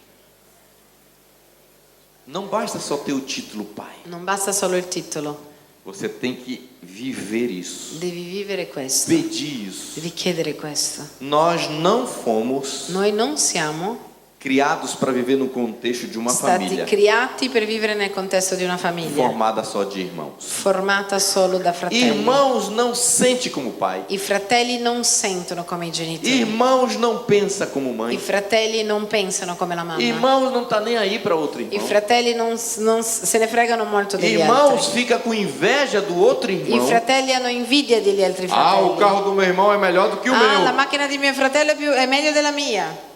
Não basta só ter o título pai. Non basta solo il titolo, Você tem que viver isso, devi vivere questo, pedir isso. devi chiedere questo. Nós não fomos Noi non siamo criados para viver no contexto de uma stati família creati per vivere nel contesto di una famiglia formada só de irmãos. formata solo da fratelli. Irmãos não sente como pai. I fratelli non sentono come i genitori. Irmãos não pensa como I mãe. fratelli non pensano come la mamma. Irmãos não tá nem aí para outro I irmão. fratelli non se ne fregano molto degli Irmãos altri. fica com inveja do outro I irmão. fratelli hanno invidia degli altri Ah, o fratelli. carro do meu irmão é melhor do que o La meu. macchina di mio fratello è meglio della mia.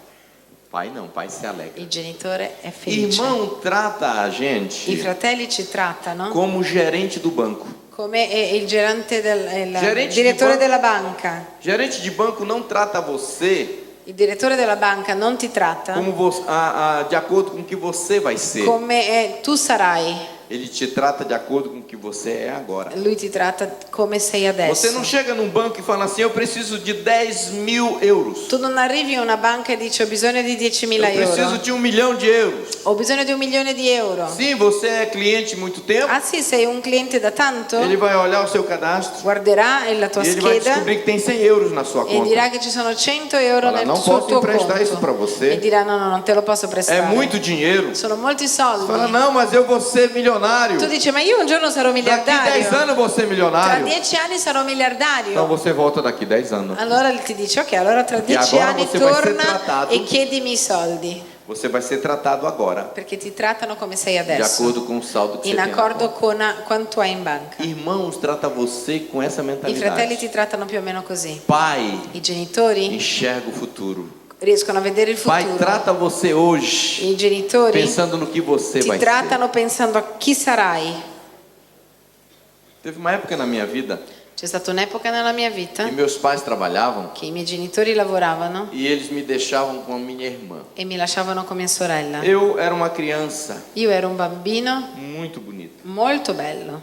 Pai não, pai se alegra. Il genitore è felice. Irmão trata a I gente fratelli ci trattano como gerente do banco. come il gerente Gerente di direttore banco. della banca. Gerente de banco não trata você Il direttore della banca non ti tratta como de acordo com o que você vai ser. come tu sarai. Ele te trata de acordo com o que você é agora. Lui ti tratta come sei adesso. Você não chega num banco e fala assim: eu preciso de 10.000 euros. Tu non arrivi in una banca e dici ho bisogno di 10.000 Eu preciso euro. de 1 milhão de euros. Ho bisogno di 1 milione di euro. Sim, você é cliente há muito tempo. Ah sì, sei un cliente da tanto? Ele vai olhar o seu cadastro Guarderà la tua e ele vai scheda descobrir que tem 100 euros na sua e conta. dirà che ci sono 100 euro Fala, sul non posso tuo emprestar isso conto. pra você. E dirà no, non te lo posso prestare. É muito dinheiro. Sono molti soldi. Fala, não, mas eu vou ser milionário. Tu dici ma io un giorno sarò Daqui 10 miliardario. anos eu vou ser Tra milionário. 10 anni sarò miliardario. Então você volta daqui 10 anos. Allora ti dice ok, allora tra 10 agora anni você vai ser torna trattato. e chiedimi i soldi. Você vai ser tratado agora Perché ti trattano come sei de adesso. acordo com o saldo que você In tem na accordo conta. con quanto hai in banca. Irmãos, trata você com essa I fratelli mentalidade. ti trattano più o meno così. Pai I genitori enxerga o futuro. riescono a vedere il Pai futuro. trata você hoje I genitori pensando no que você ti vai trattano pensando a chi sarai. ser. Teve uma época na minha vida C'è stata un'epoca nella mia vita que meus pais trabalhavam che i miei genitori lavoravano e eles me deixavam com a minha irmã. e mi lasciavano con mia sorella. Eu era uma criança Io ero un bambino muito bonita. molto bello.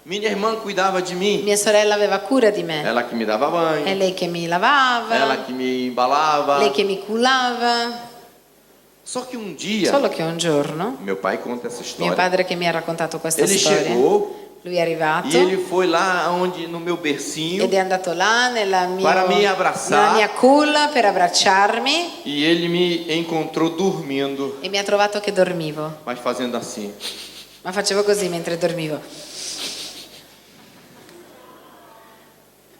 Minha irmã cuidava de mim. Mia sorella aveva cura di me. Ela que me dava È banho, lei che mi ela lavava, que me embalava. lei che mi cullava. Só que um dia, Solo che un giorno, meu pai conta essa mio história. padre che mi ha raccontato questa Ele storia, chegou lui è arrivato e ele foi lá onde no meu bercinho ed è andato là nella Para me abbracciare. nella mia culla per abbracciarmi e ele me encontrou dormindo, e mi ha trovato che dormivo. mas fazendo assim. Ma facevo così mentre dormivo.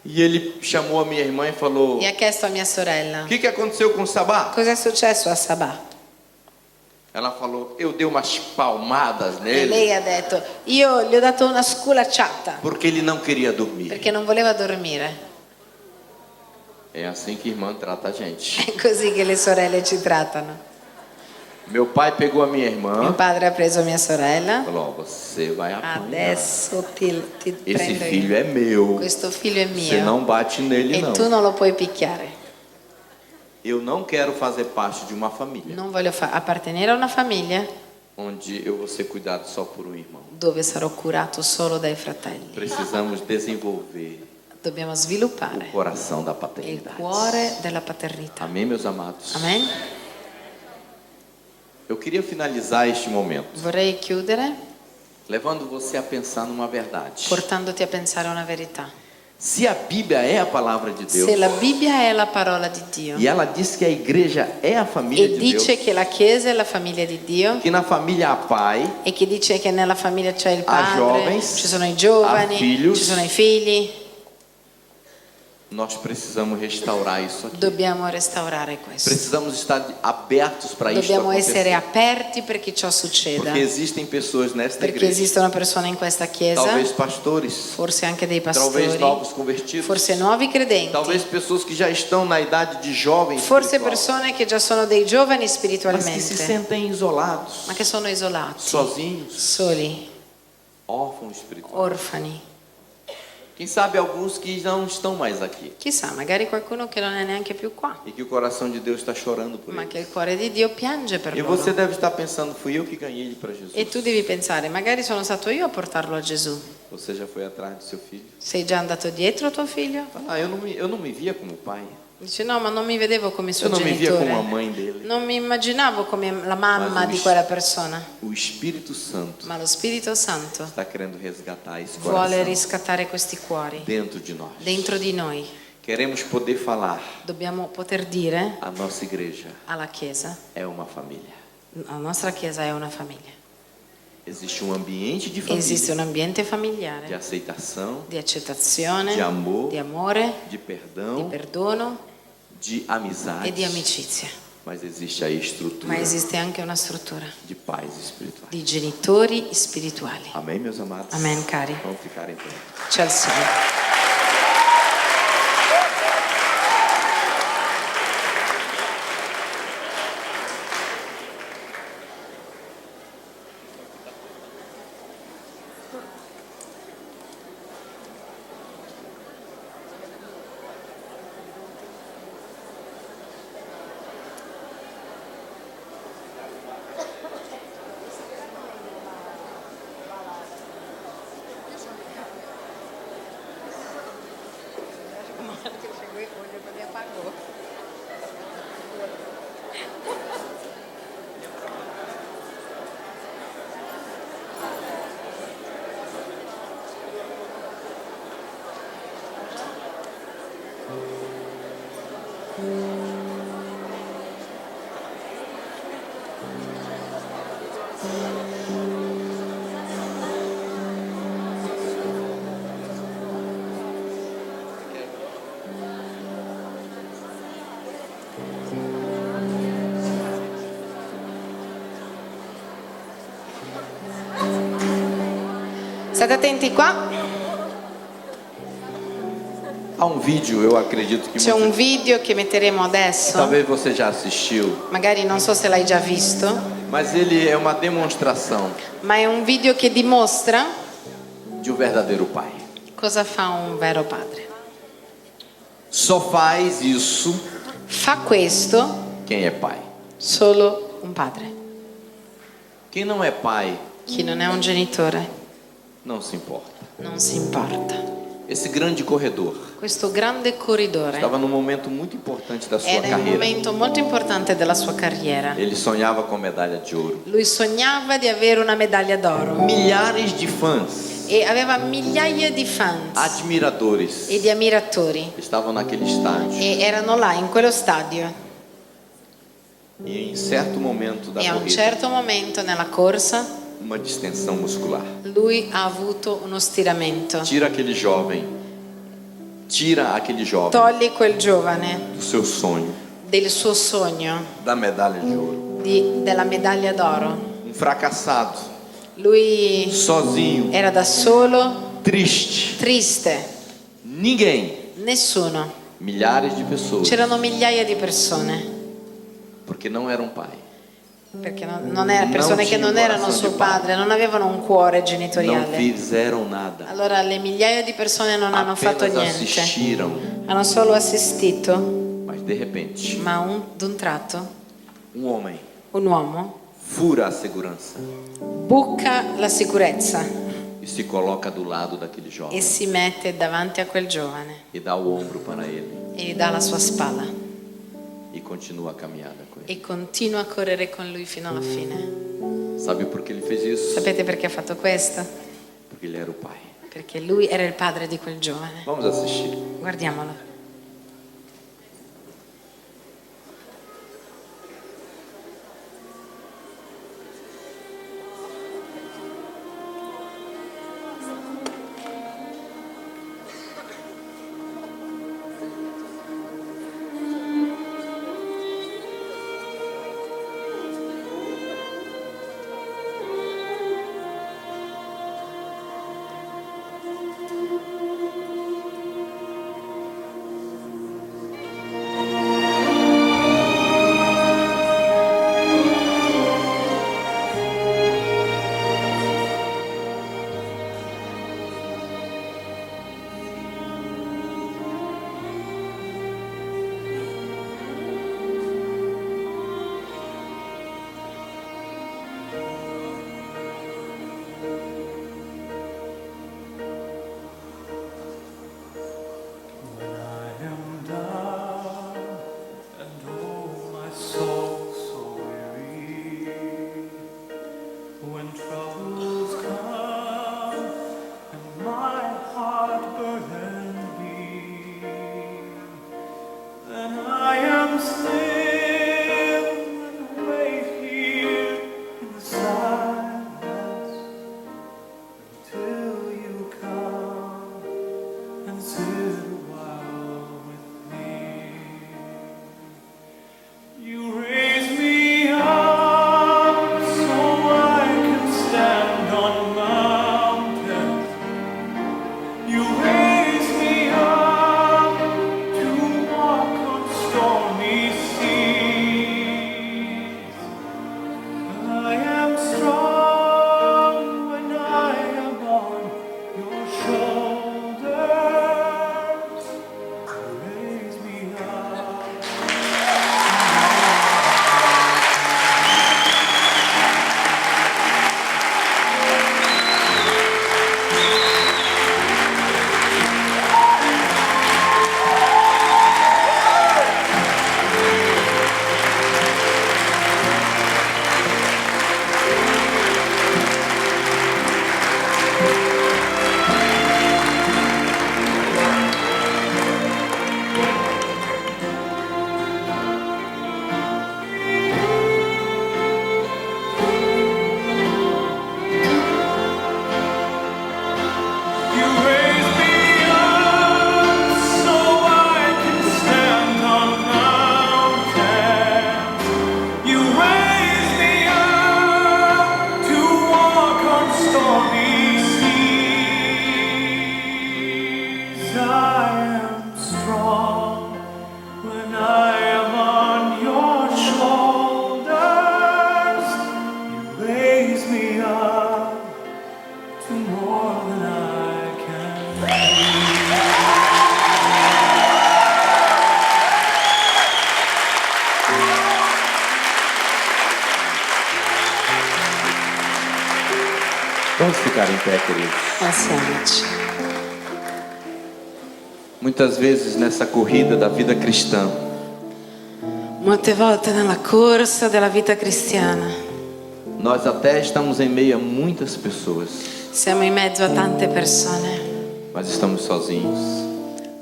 E ele chamou a minha irmã e falou: E ha chiesto a mia sorella: o que aconteceu com o Sabá? cos'è successo a Sabà? Ela falou: eu dei umas palmadas E nele lei ha detto: io gli ho dato una sculacciata porque ele não queria dormir. perché non voleva dormire. É assim que irmã trata a gente. È così che le sorelle ci trattano. Meu pai pegou a minha Mio irmã padre ha preso mia e sorella. falou: ó, você vai apanhar. Adesso ti Esse prendo filho io. é meu. Questo figlio è Você mio não bate nele, e não. tu non lo puoi picchiare. Eu não quero fazer parte de uma família Non voglio appartenere a una famiglia onde eu vou ser cuidado só por um irmão. dove sarò curato solo dai fratelli. Precisamos desenvolver Dobbiamo o sviluppare coração da il paternidade. cuore della paternità. Amém, meus amados? Amen? Eu queria finalizar este momento Vorrei chiudere levando você a pensar numa verdade. portandoti a pensare a una verità. Se a Bíblia é a palavra de Deus Se la Bibbia è la parola di Dio e ela diz que a igreja é a família e de Deus, dice che la Chiesa è la famiglia di Dio que na família há pai, e che dice che nella famiglia c'è il Há padre, jovens, ci sono i há giovani, filhos. ci sono i figli, nós precisamos restaurar isso aqui. dobbiamo restaurare questo. Precisamos estar abertos para isso Dobbiamo essere acontecer. aperti perché ciò succeda. Porque existem pessoas nesta Perché igreja, esistono persone in questa chiesa, talvez pastores, forse anche dei talvez pastori, novos convertidos, forse nuovi credenti, talvez pessoas que já estão na idade de jovem forse espiritual, persone che già sono dei giovani mas que se spiritualmente, sentem isolados, ma che sono isolati, sozinhos, soli, órfãos espirituais. orfani. Quem sabe alguns que não estão mais aqui Chissà, magari qualcuno che non è neanche più qua, e que o coração de Deus está chorando por ma eles. che il cuore di Dio piange per E loro. você deve estar pensando, fui eu que ganhei ele para Jesus. E tu devi pensare, magari sono stato io a portarlo a Gesù. Você já foi atrás do seu filho? Sei già andato dietro a tuo figlio? Ah, eu não me via como pai. Dice no, ma non mi vedevo come suo Eu não me via como a genitore. mãe dele. Non mi immaginavo come la mamma Ma di quella persona. O Espírito Santo Ma lo Spirito Santo está querendo resgatar esse vuole coração riscattare questi cuori dentro de nós. dentro di noi. Queremos poder falar, Dobbiamo poter dire a nossa igreja alla Chiesa, é uma família. la nostra Chiesa è una famiglia. Existe um ambiente de família, Esiste un ambiente de familiare, aceitação, di accettazione, di amor, di amore, de di perdão, perdono de amizade. e di amicizia. Mas existe a estrutura Ma esiste anche una struttura de pais espirituais. di genitori spirituali. Amém, meus amados? Amen, cari. Vamos ficar em pé. Ci alziamo. State attenti qua, Há um vídeo, eu acredito que c'è un video che metteremo adesso, talvez você já assistiu, magari non so se l'hai già visto, mas ele é uma demonstração ma è un video che dimostra de um verdadeiro pai. cosa fa un vero padre. Só faz isso Fa questo quem é pai. solo un padre. Quem não é pai Chi non è un genitore não se importa. non si importa. Esse grande corredor Questo grande corridore estava num momento muito importante da sua era in un carreira. momento molto importante della sua carriera. Ele sonhava com a medalha de ouro. Lui sognava di avere una medaglia d'oro Milhares de fãs, e aveva migliaia di fans admiradores, e di ammiratori estavam naquele estádio. e erano là in quello stadio E em certo momento da e a un corrida, certo momento nella corsa uma distensão muscular. lui ha avuto uno stiramento. Tira aquele jovem Togli quel giovane do seu sonho, del suo sogno da medalha de ouro. della medaglia d'oro. Um fracassado, Lui sozinho, era da solo, triste. triste, Ninguém. nessuno. Milhares de pessoas. C'erano migliaia di persone, Porque não era um pai. perché non era, persone che non erano suo padre, non avevano un cuore Não genitoriale. fizeram nada. Allora le migliaia di persone non hanno fatto Apenas niente, assistiram. hanno solo assistito, Mas de repente, ma d'un tratto um homem un uomo fura a segurança buca la sicurezza e se coloca do lado daquele e jovem si mette davanti a quel giovane e dá o ombro para ele e gli dà la sua spalla e continua a caminhada com e continua a correre con lui fino alla fine. Sabe por que ele fez isso? Sapete perché ha fatto questo? Porque ele era o pai. Perché lui era il padre di quel giovane. Vamos assistir. Guardiamolo. Vamos ficar em pé, queridos. Alziamoci. Muitas vezes nessa corrida da vida cristã, Molte volte nella corsa della vita cristiana nós até estamos em meio a muitas pessoas, siamo in mezzo a tante persone, mas estamos sozinhos.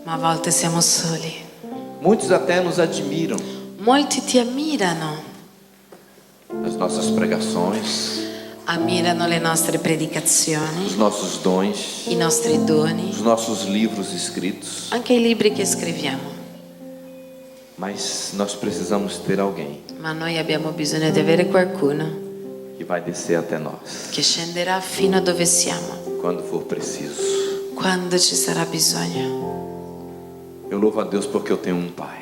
ma a volte siamo soli. Muitos até nos admiram Molti ti ammirano, nas nossas pregações, ammirano le nostre os predicazioni, nossos dons, i nostri doni, os nossos livros escritos, anche i libri che scriviamo. mas nós precisamos ter alguém Ma noi abbiamo bisogno di avere qualcuno que vai descer até nós che scenderà fino a dove siamo, quando for preciso. quando ci sarà bisogno. Eu louvo a Deus porque eu tenho um pai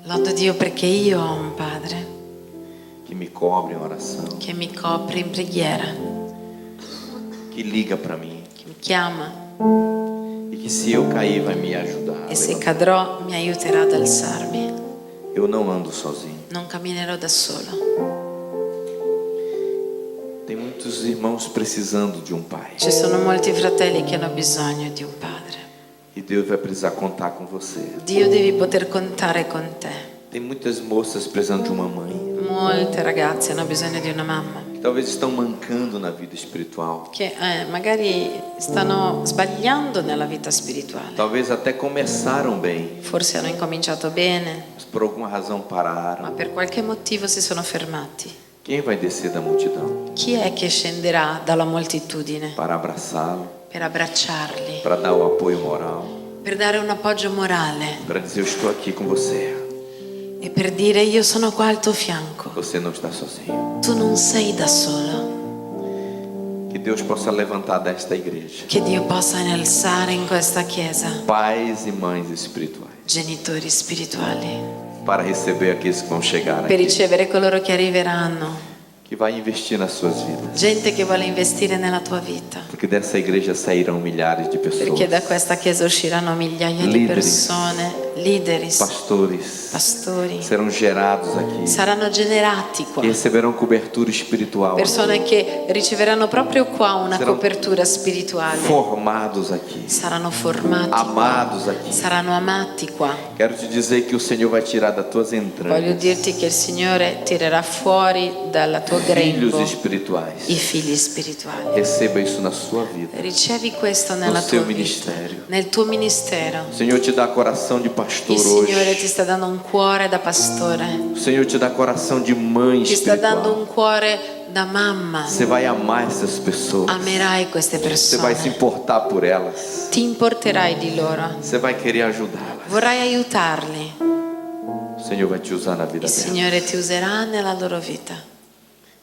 Lodo Dio perché io ho un padre que me cobre em oração, che mi copre in preghiera, que liga para mim che mi chiama e que se eu cair vai me ajudar. a e se levantar. cadrò mi aiuterà ad alzarmi. Eu não ando sozinho. Non camminerò da solo. Tem muitos irmãos precisando de um pai Ci sono molti fratelli che hanno bisogno di un padre. e Deus vai precisar contar com você. Dio devi poter contare con te. Tem muitas moças precisando de uma mãe, Molte ragazze hanno bisogno di una mamma que talvez estão mancando na vida espiritual. che magari stanno sbagliando nella vita spirituale. Talvez até começaram bem, Forse hanno incominciato bene, mas por alguma razão ma pararam. per qualche motivo si sono fermati. Quem vai descer da multidão Chi è che scenderà dalla moltitudine para abraçá-lo, per abbracciarli, para dar o apoio moral, per dare un appoggio morale para dizer eu estou aqui com você, e per dire io sono qua al tuo fianco, você não está sozinho. tu non sei da solo. Que Deus possa levantar desta igreja Che Dio possa innalzare in questa chiesa pais e mães espirituais genitori spirituali para receber aqueles que vão chegar per aqui, ricevere coloro che arriveranno, que vai investir nas suas vidas, gente che vuole investire nella tua vita, porque dessa igreja sairão milhares de perché da pessoas, questa chiesa usciranno migliaia di Lideri. persone, lideri, pastores pastori, serão gerados aqui, saranno generati qua, que receberão cobertura espiritual, persone che riceveranno proprio qua una Saranno copertura spirituale, formados aqui, saranno formati qua, amados aqui. saranno amati qua. Quero te dizer que o Senhor vai tirar das tuas Voglio entranhas dirti che il Signore tirerà fuori dal tuo filhos grembo espirituais. i figli spirituali. Receba isso na sua vida, Ricevi questo no nella seu tua vita, ministério. nel tuo ministero. O Senhor te dá coração de pastor Il Signore hoje. ti sta dando un cuore da pastore, O Senhor te dá coração de mãe ti sta dando espiritual. un cuore da mamma. Você vai amar essas pessoas. Amerai queste Você vai se persone, importar por elas. ti importerai di loro, Você vai querer ajudá-las. vorrai aiutarli. O Senhor vai te usar na vida Il delas. Signore ti userà nella loro vita.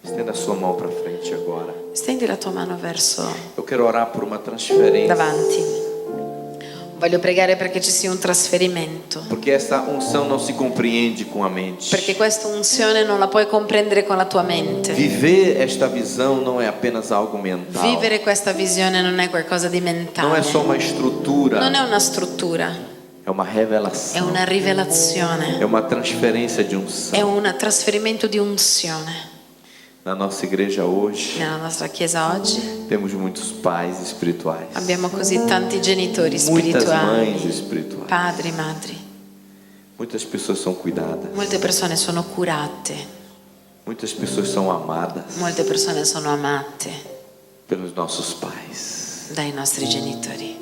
Estenda a sua mão para frente agora. Stendi la tua mano verso Eu quero orar por uma transferência. davanti. Voglio pregare perché ci sia un trasferimento. Porque essa unção não se compreende com a mente. Perché questa unzione non la puoi comprendere con la tua mente. Viver esta visão não é apenas algo mental. Vivere questa visione non è qualcosa di Não é mentale. só uma estrutura. Non è una struttura, É uma è revelação. una É rivelazione, uma transferência de è unção. un trasferimento di unzione. Na nossa igreja hoje, Nella nostra chiesa oggi temos muitos pais espirituais. abbiamo così tanti genitori Muitas spirituali, mães espirituais. padri, madri. Muitas pessoas são cuidadas. Molte persone sono curate, Muitas pessoas são amadas molte persone sono amate pelos nossos pais. dai nostri genitori.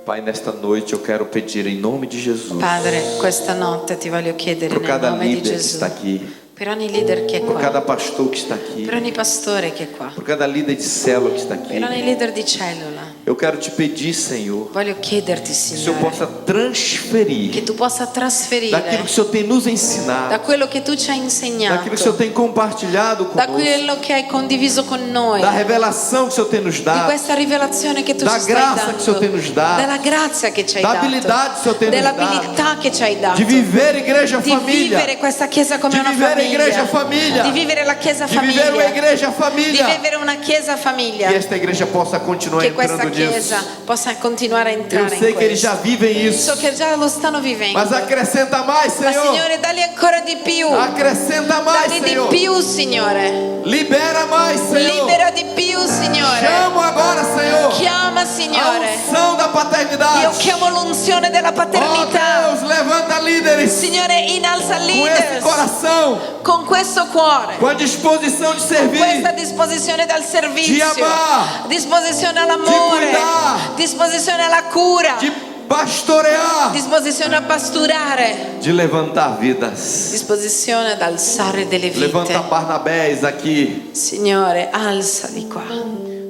Pai, nesta noite eu quero pedir em nome de Jesus, Padre, questa notte ti voglio chiedere por nel cada nome di líder que Gesù, está aqui, per ogni leader che è por cada qua, pastor que está aqui, per ogni pastore che è qua, por cada líder de célula que está aqui, per ogni leader di cellula, eu quero te pedir, Senhor, voglio chiederti, que o Senhor Signore, possa transferir che tu possa daquilo trasferire que o Senhor tem nos da ensinado, quello che tu ci hai daquilo que o Senhor insegnato, tem compartilhado da conosco, quello che hai condiviso con noi, da revelação que o Senhor tem nos di dado, questa rivelazione che tu da ci stai graça que o Senhor tem nos dando, dado, della grazia che ci hai da dato, habilidade que o Senhor tem nos dado, dell'abilità che ci hai dato, de viver igreja di família, vivere questa chiesa come di una vivere igreja famiglia, di vivere la chiesa de viver uma famiglia, igreja di família, vivere una chiesa famiglia, que esta igreja possa continuar che questa entrando nisso. chiesa possa continuare a Eu entrare sei in que eles já questo. vivem isso, So che già lo stanno vivendo, mas acrescenta mais, ma Senhor. Signore dagli ancora di più, Acrescenta mais, dagli di Senhor. più, Signore, Libera mais, Senhor. libera di più, Signore, Chamo agora, Senhor, chiama, a Signore, unção da paternidade. io chiamo l'unzione della Oh paternità, Deus, levanta líderes Signore innalza com esse leaders coração, con questo cuore, com a disposição de con servir, questa disposizione dal servizio, Di amar, disposizione di all'amore, cuidar, disposizione alla cura, de pastorear, disposizione a pasturare, de levantar vidas. disposizione ad alzare delle Levanta vite. Barnabés aqui. Signore, alza di qua,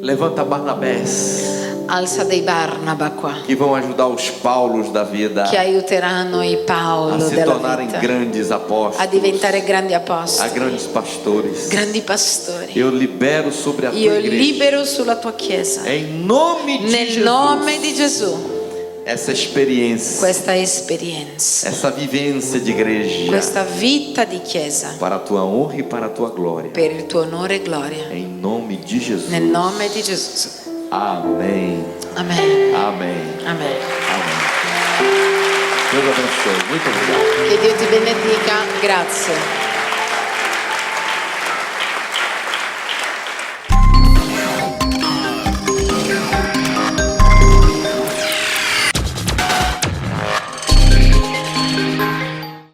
Levanta Barnabés, alza dei Barnaba qua, que vão ajudar os Paulos da vida che aiuteranno i a Paolo se della tornarem vita grandes a apóstolos, diventare grandi a apostoli, grandes pastores. grandi pastori. Eu libero sobre a tua Io igreja, libero sulla tua chiesa, em nome de nel Jesus, nome di Gesù, essa experiência, questa esperienza, essa vivência de igreja, questa vita di chiesa, para a tua honra e para a tua glória, per il tuo onore e gloria, em nome de Jesus. nel nome di Gesù. Amém. Amen. Amém. Amen. Amém. Deus abençoe. Muito obrigado. Che Dio ti benedica. Grazie.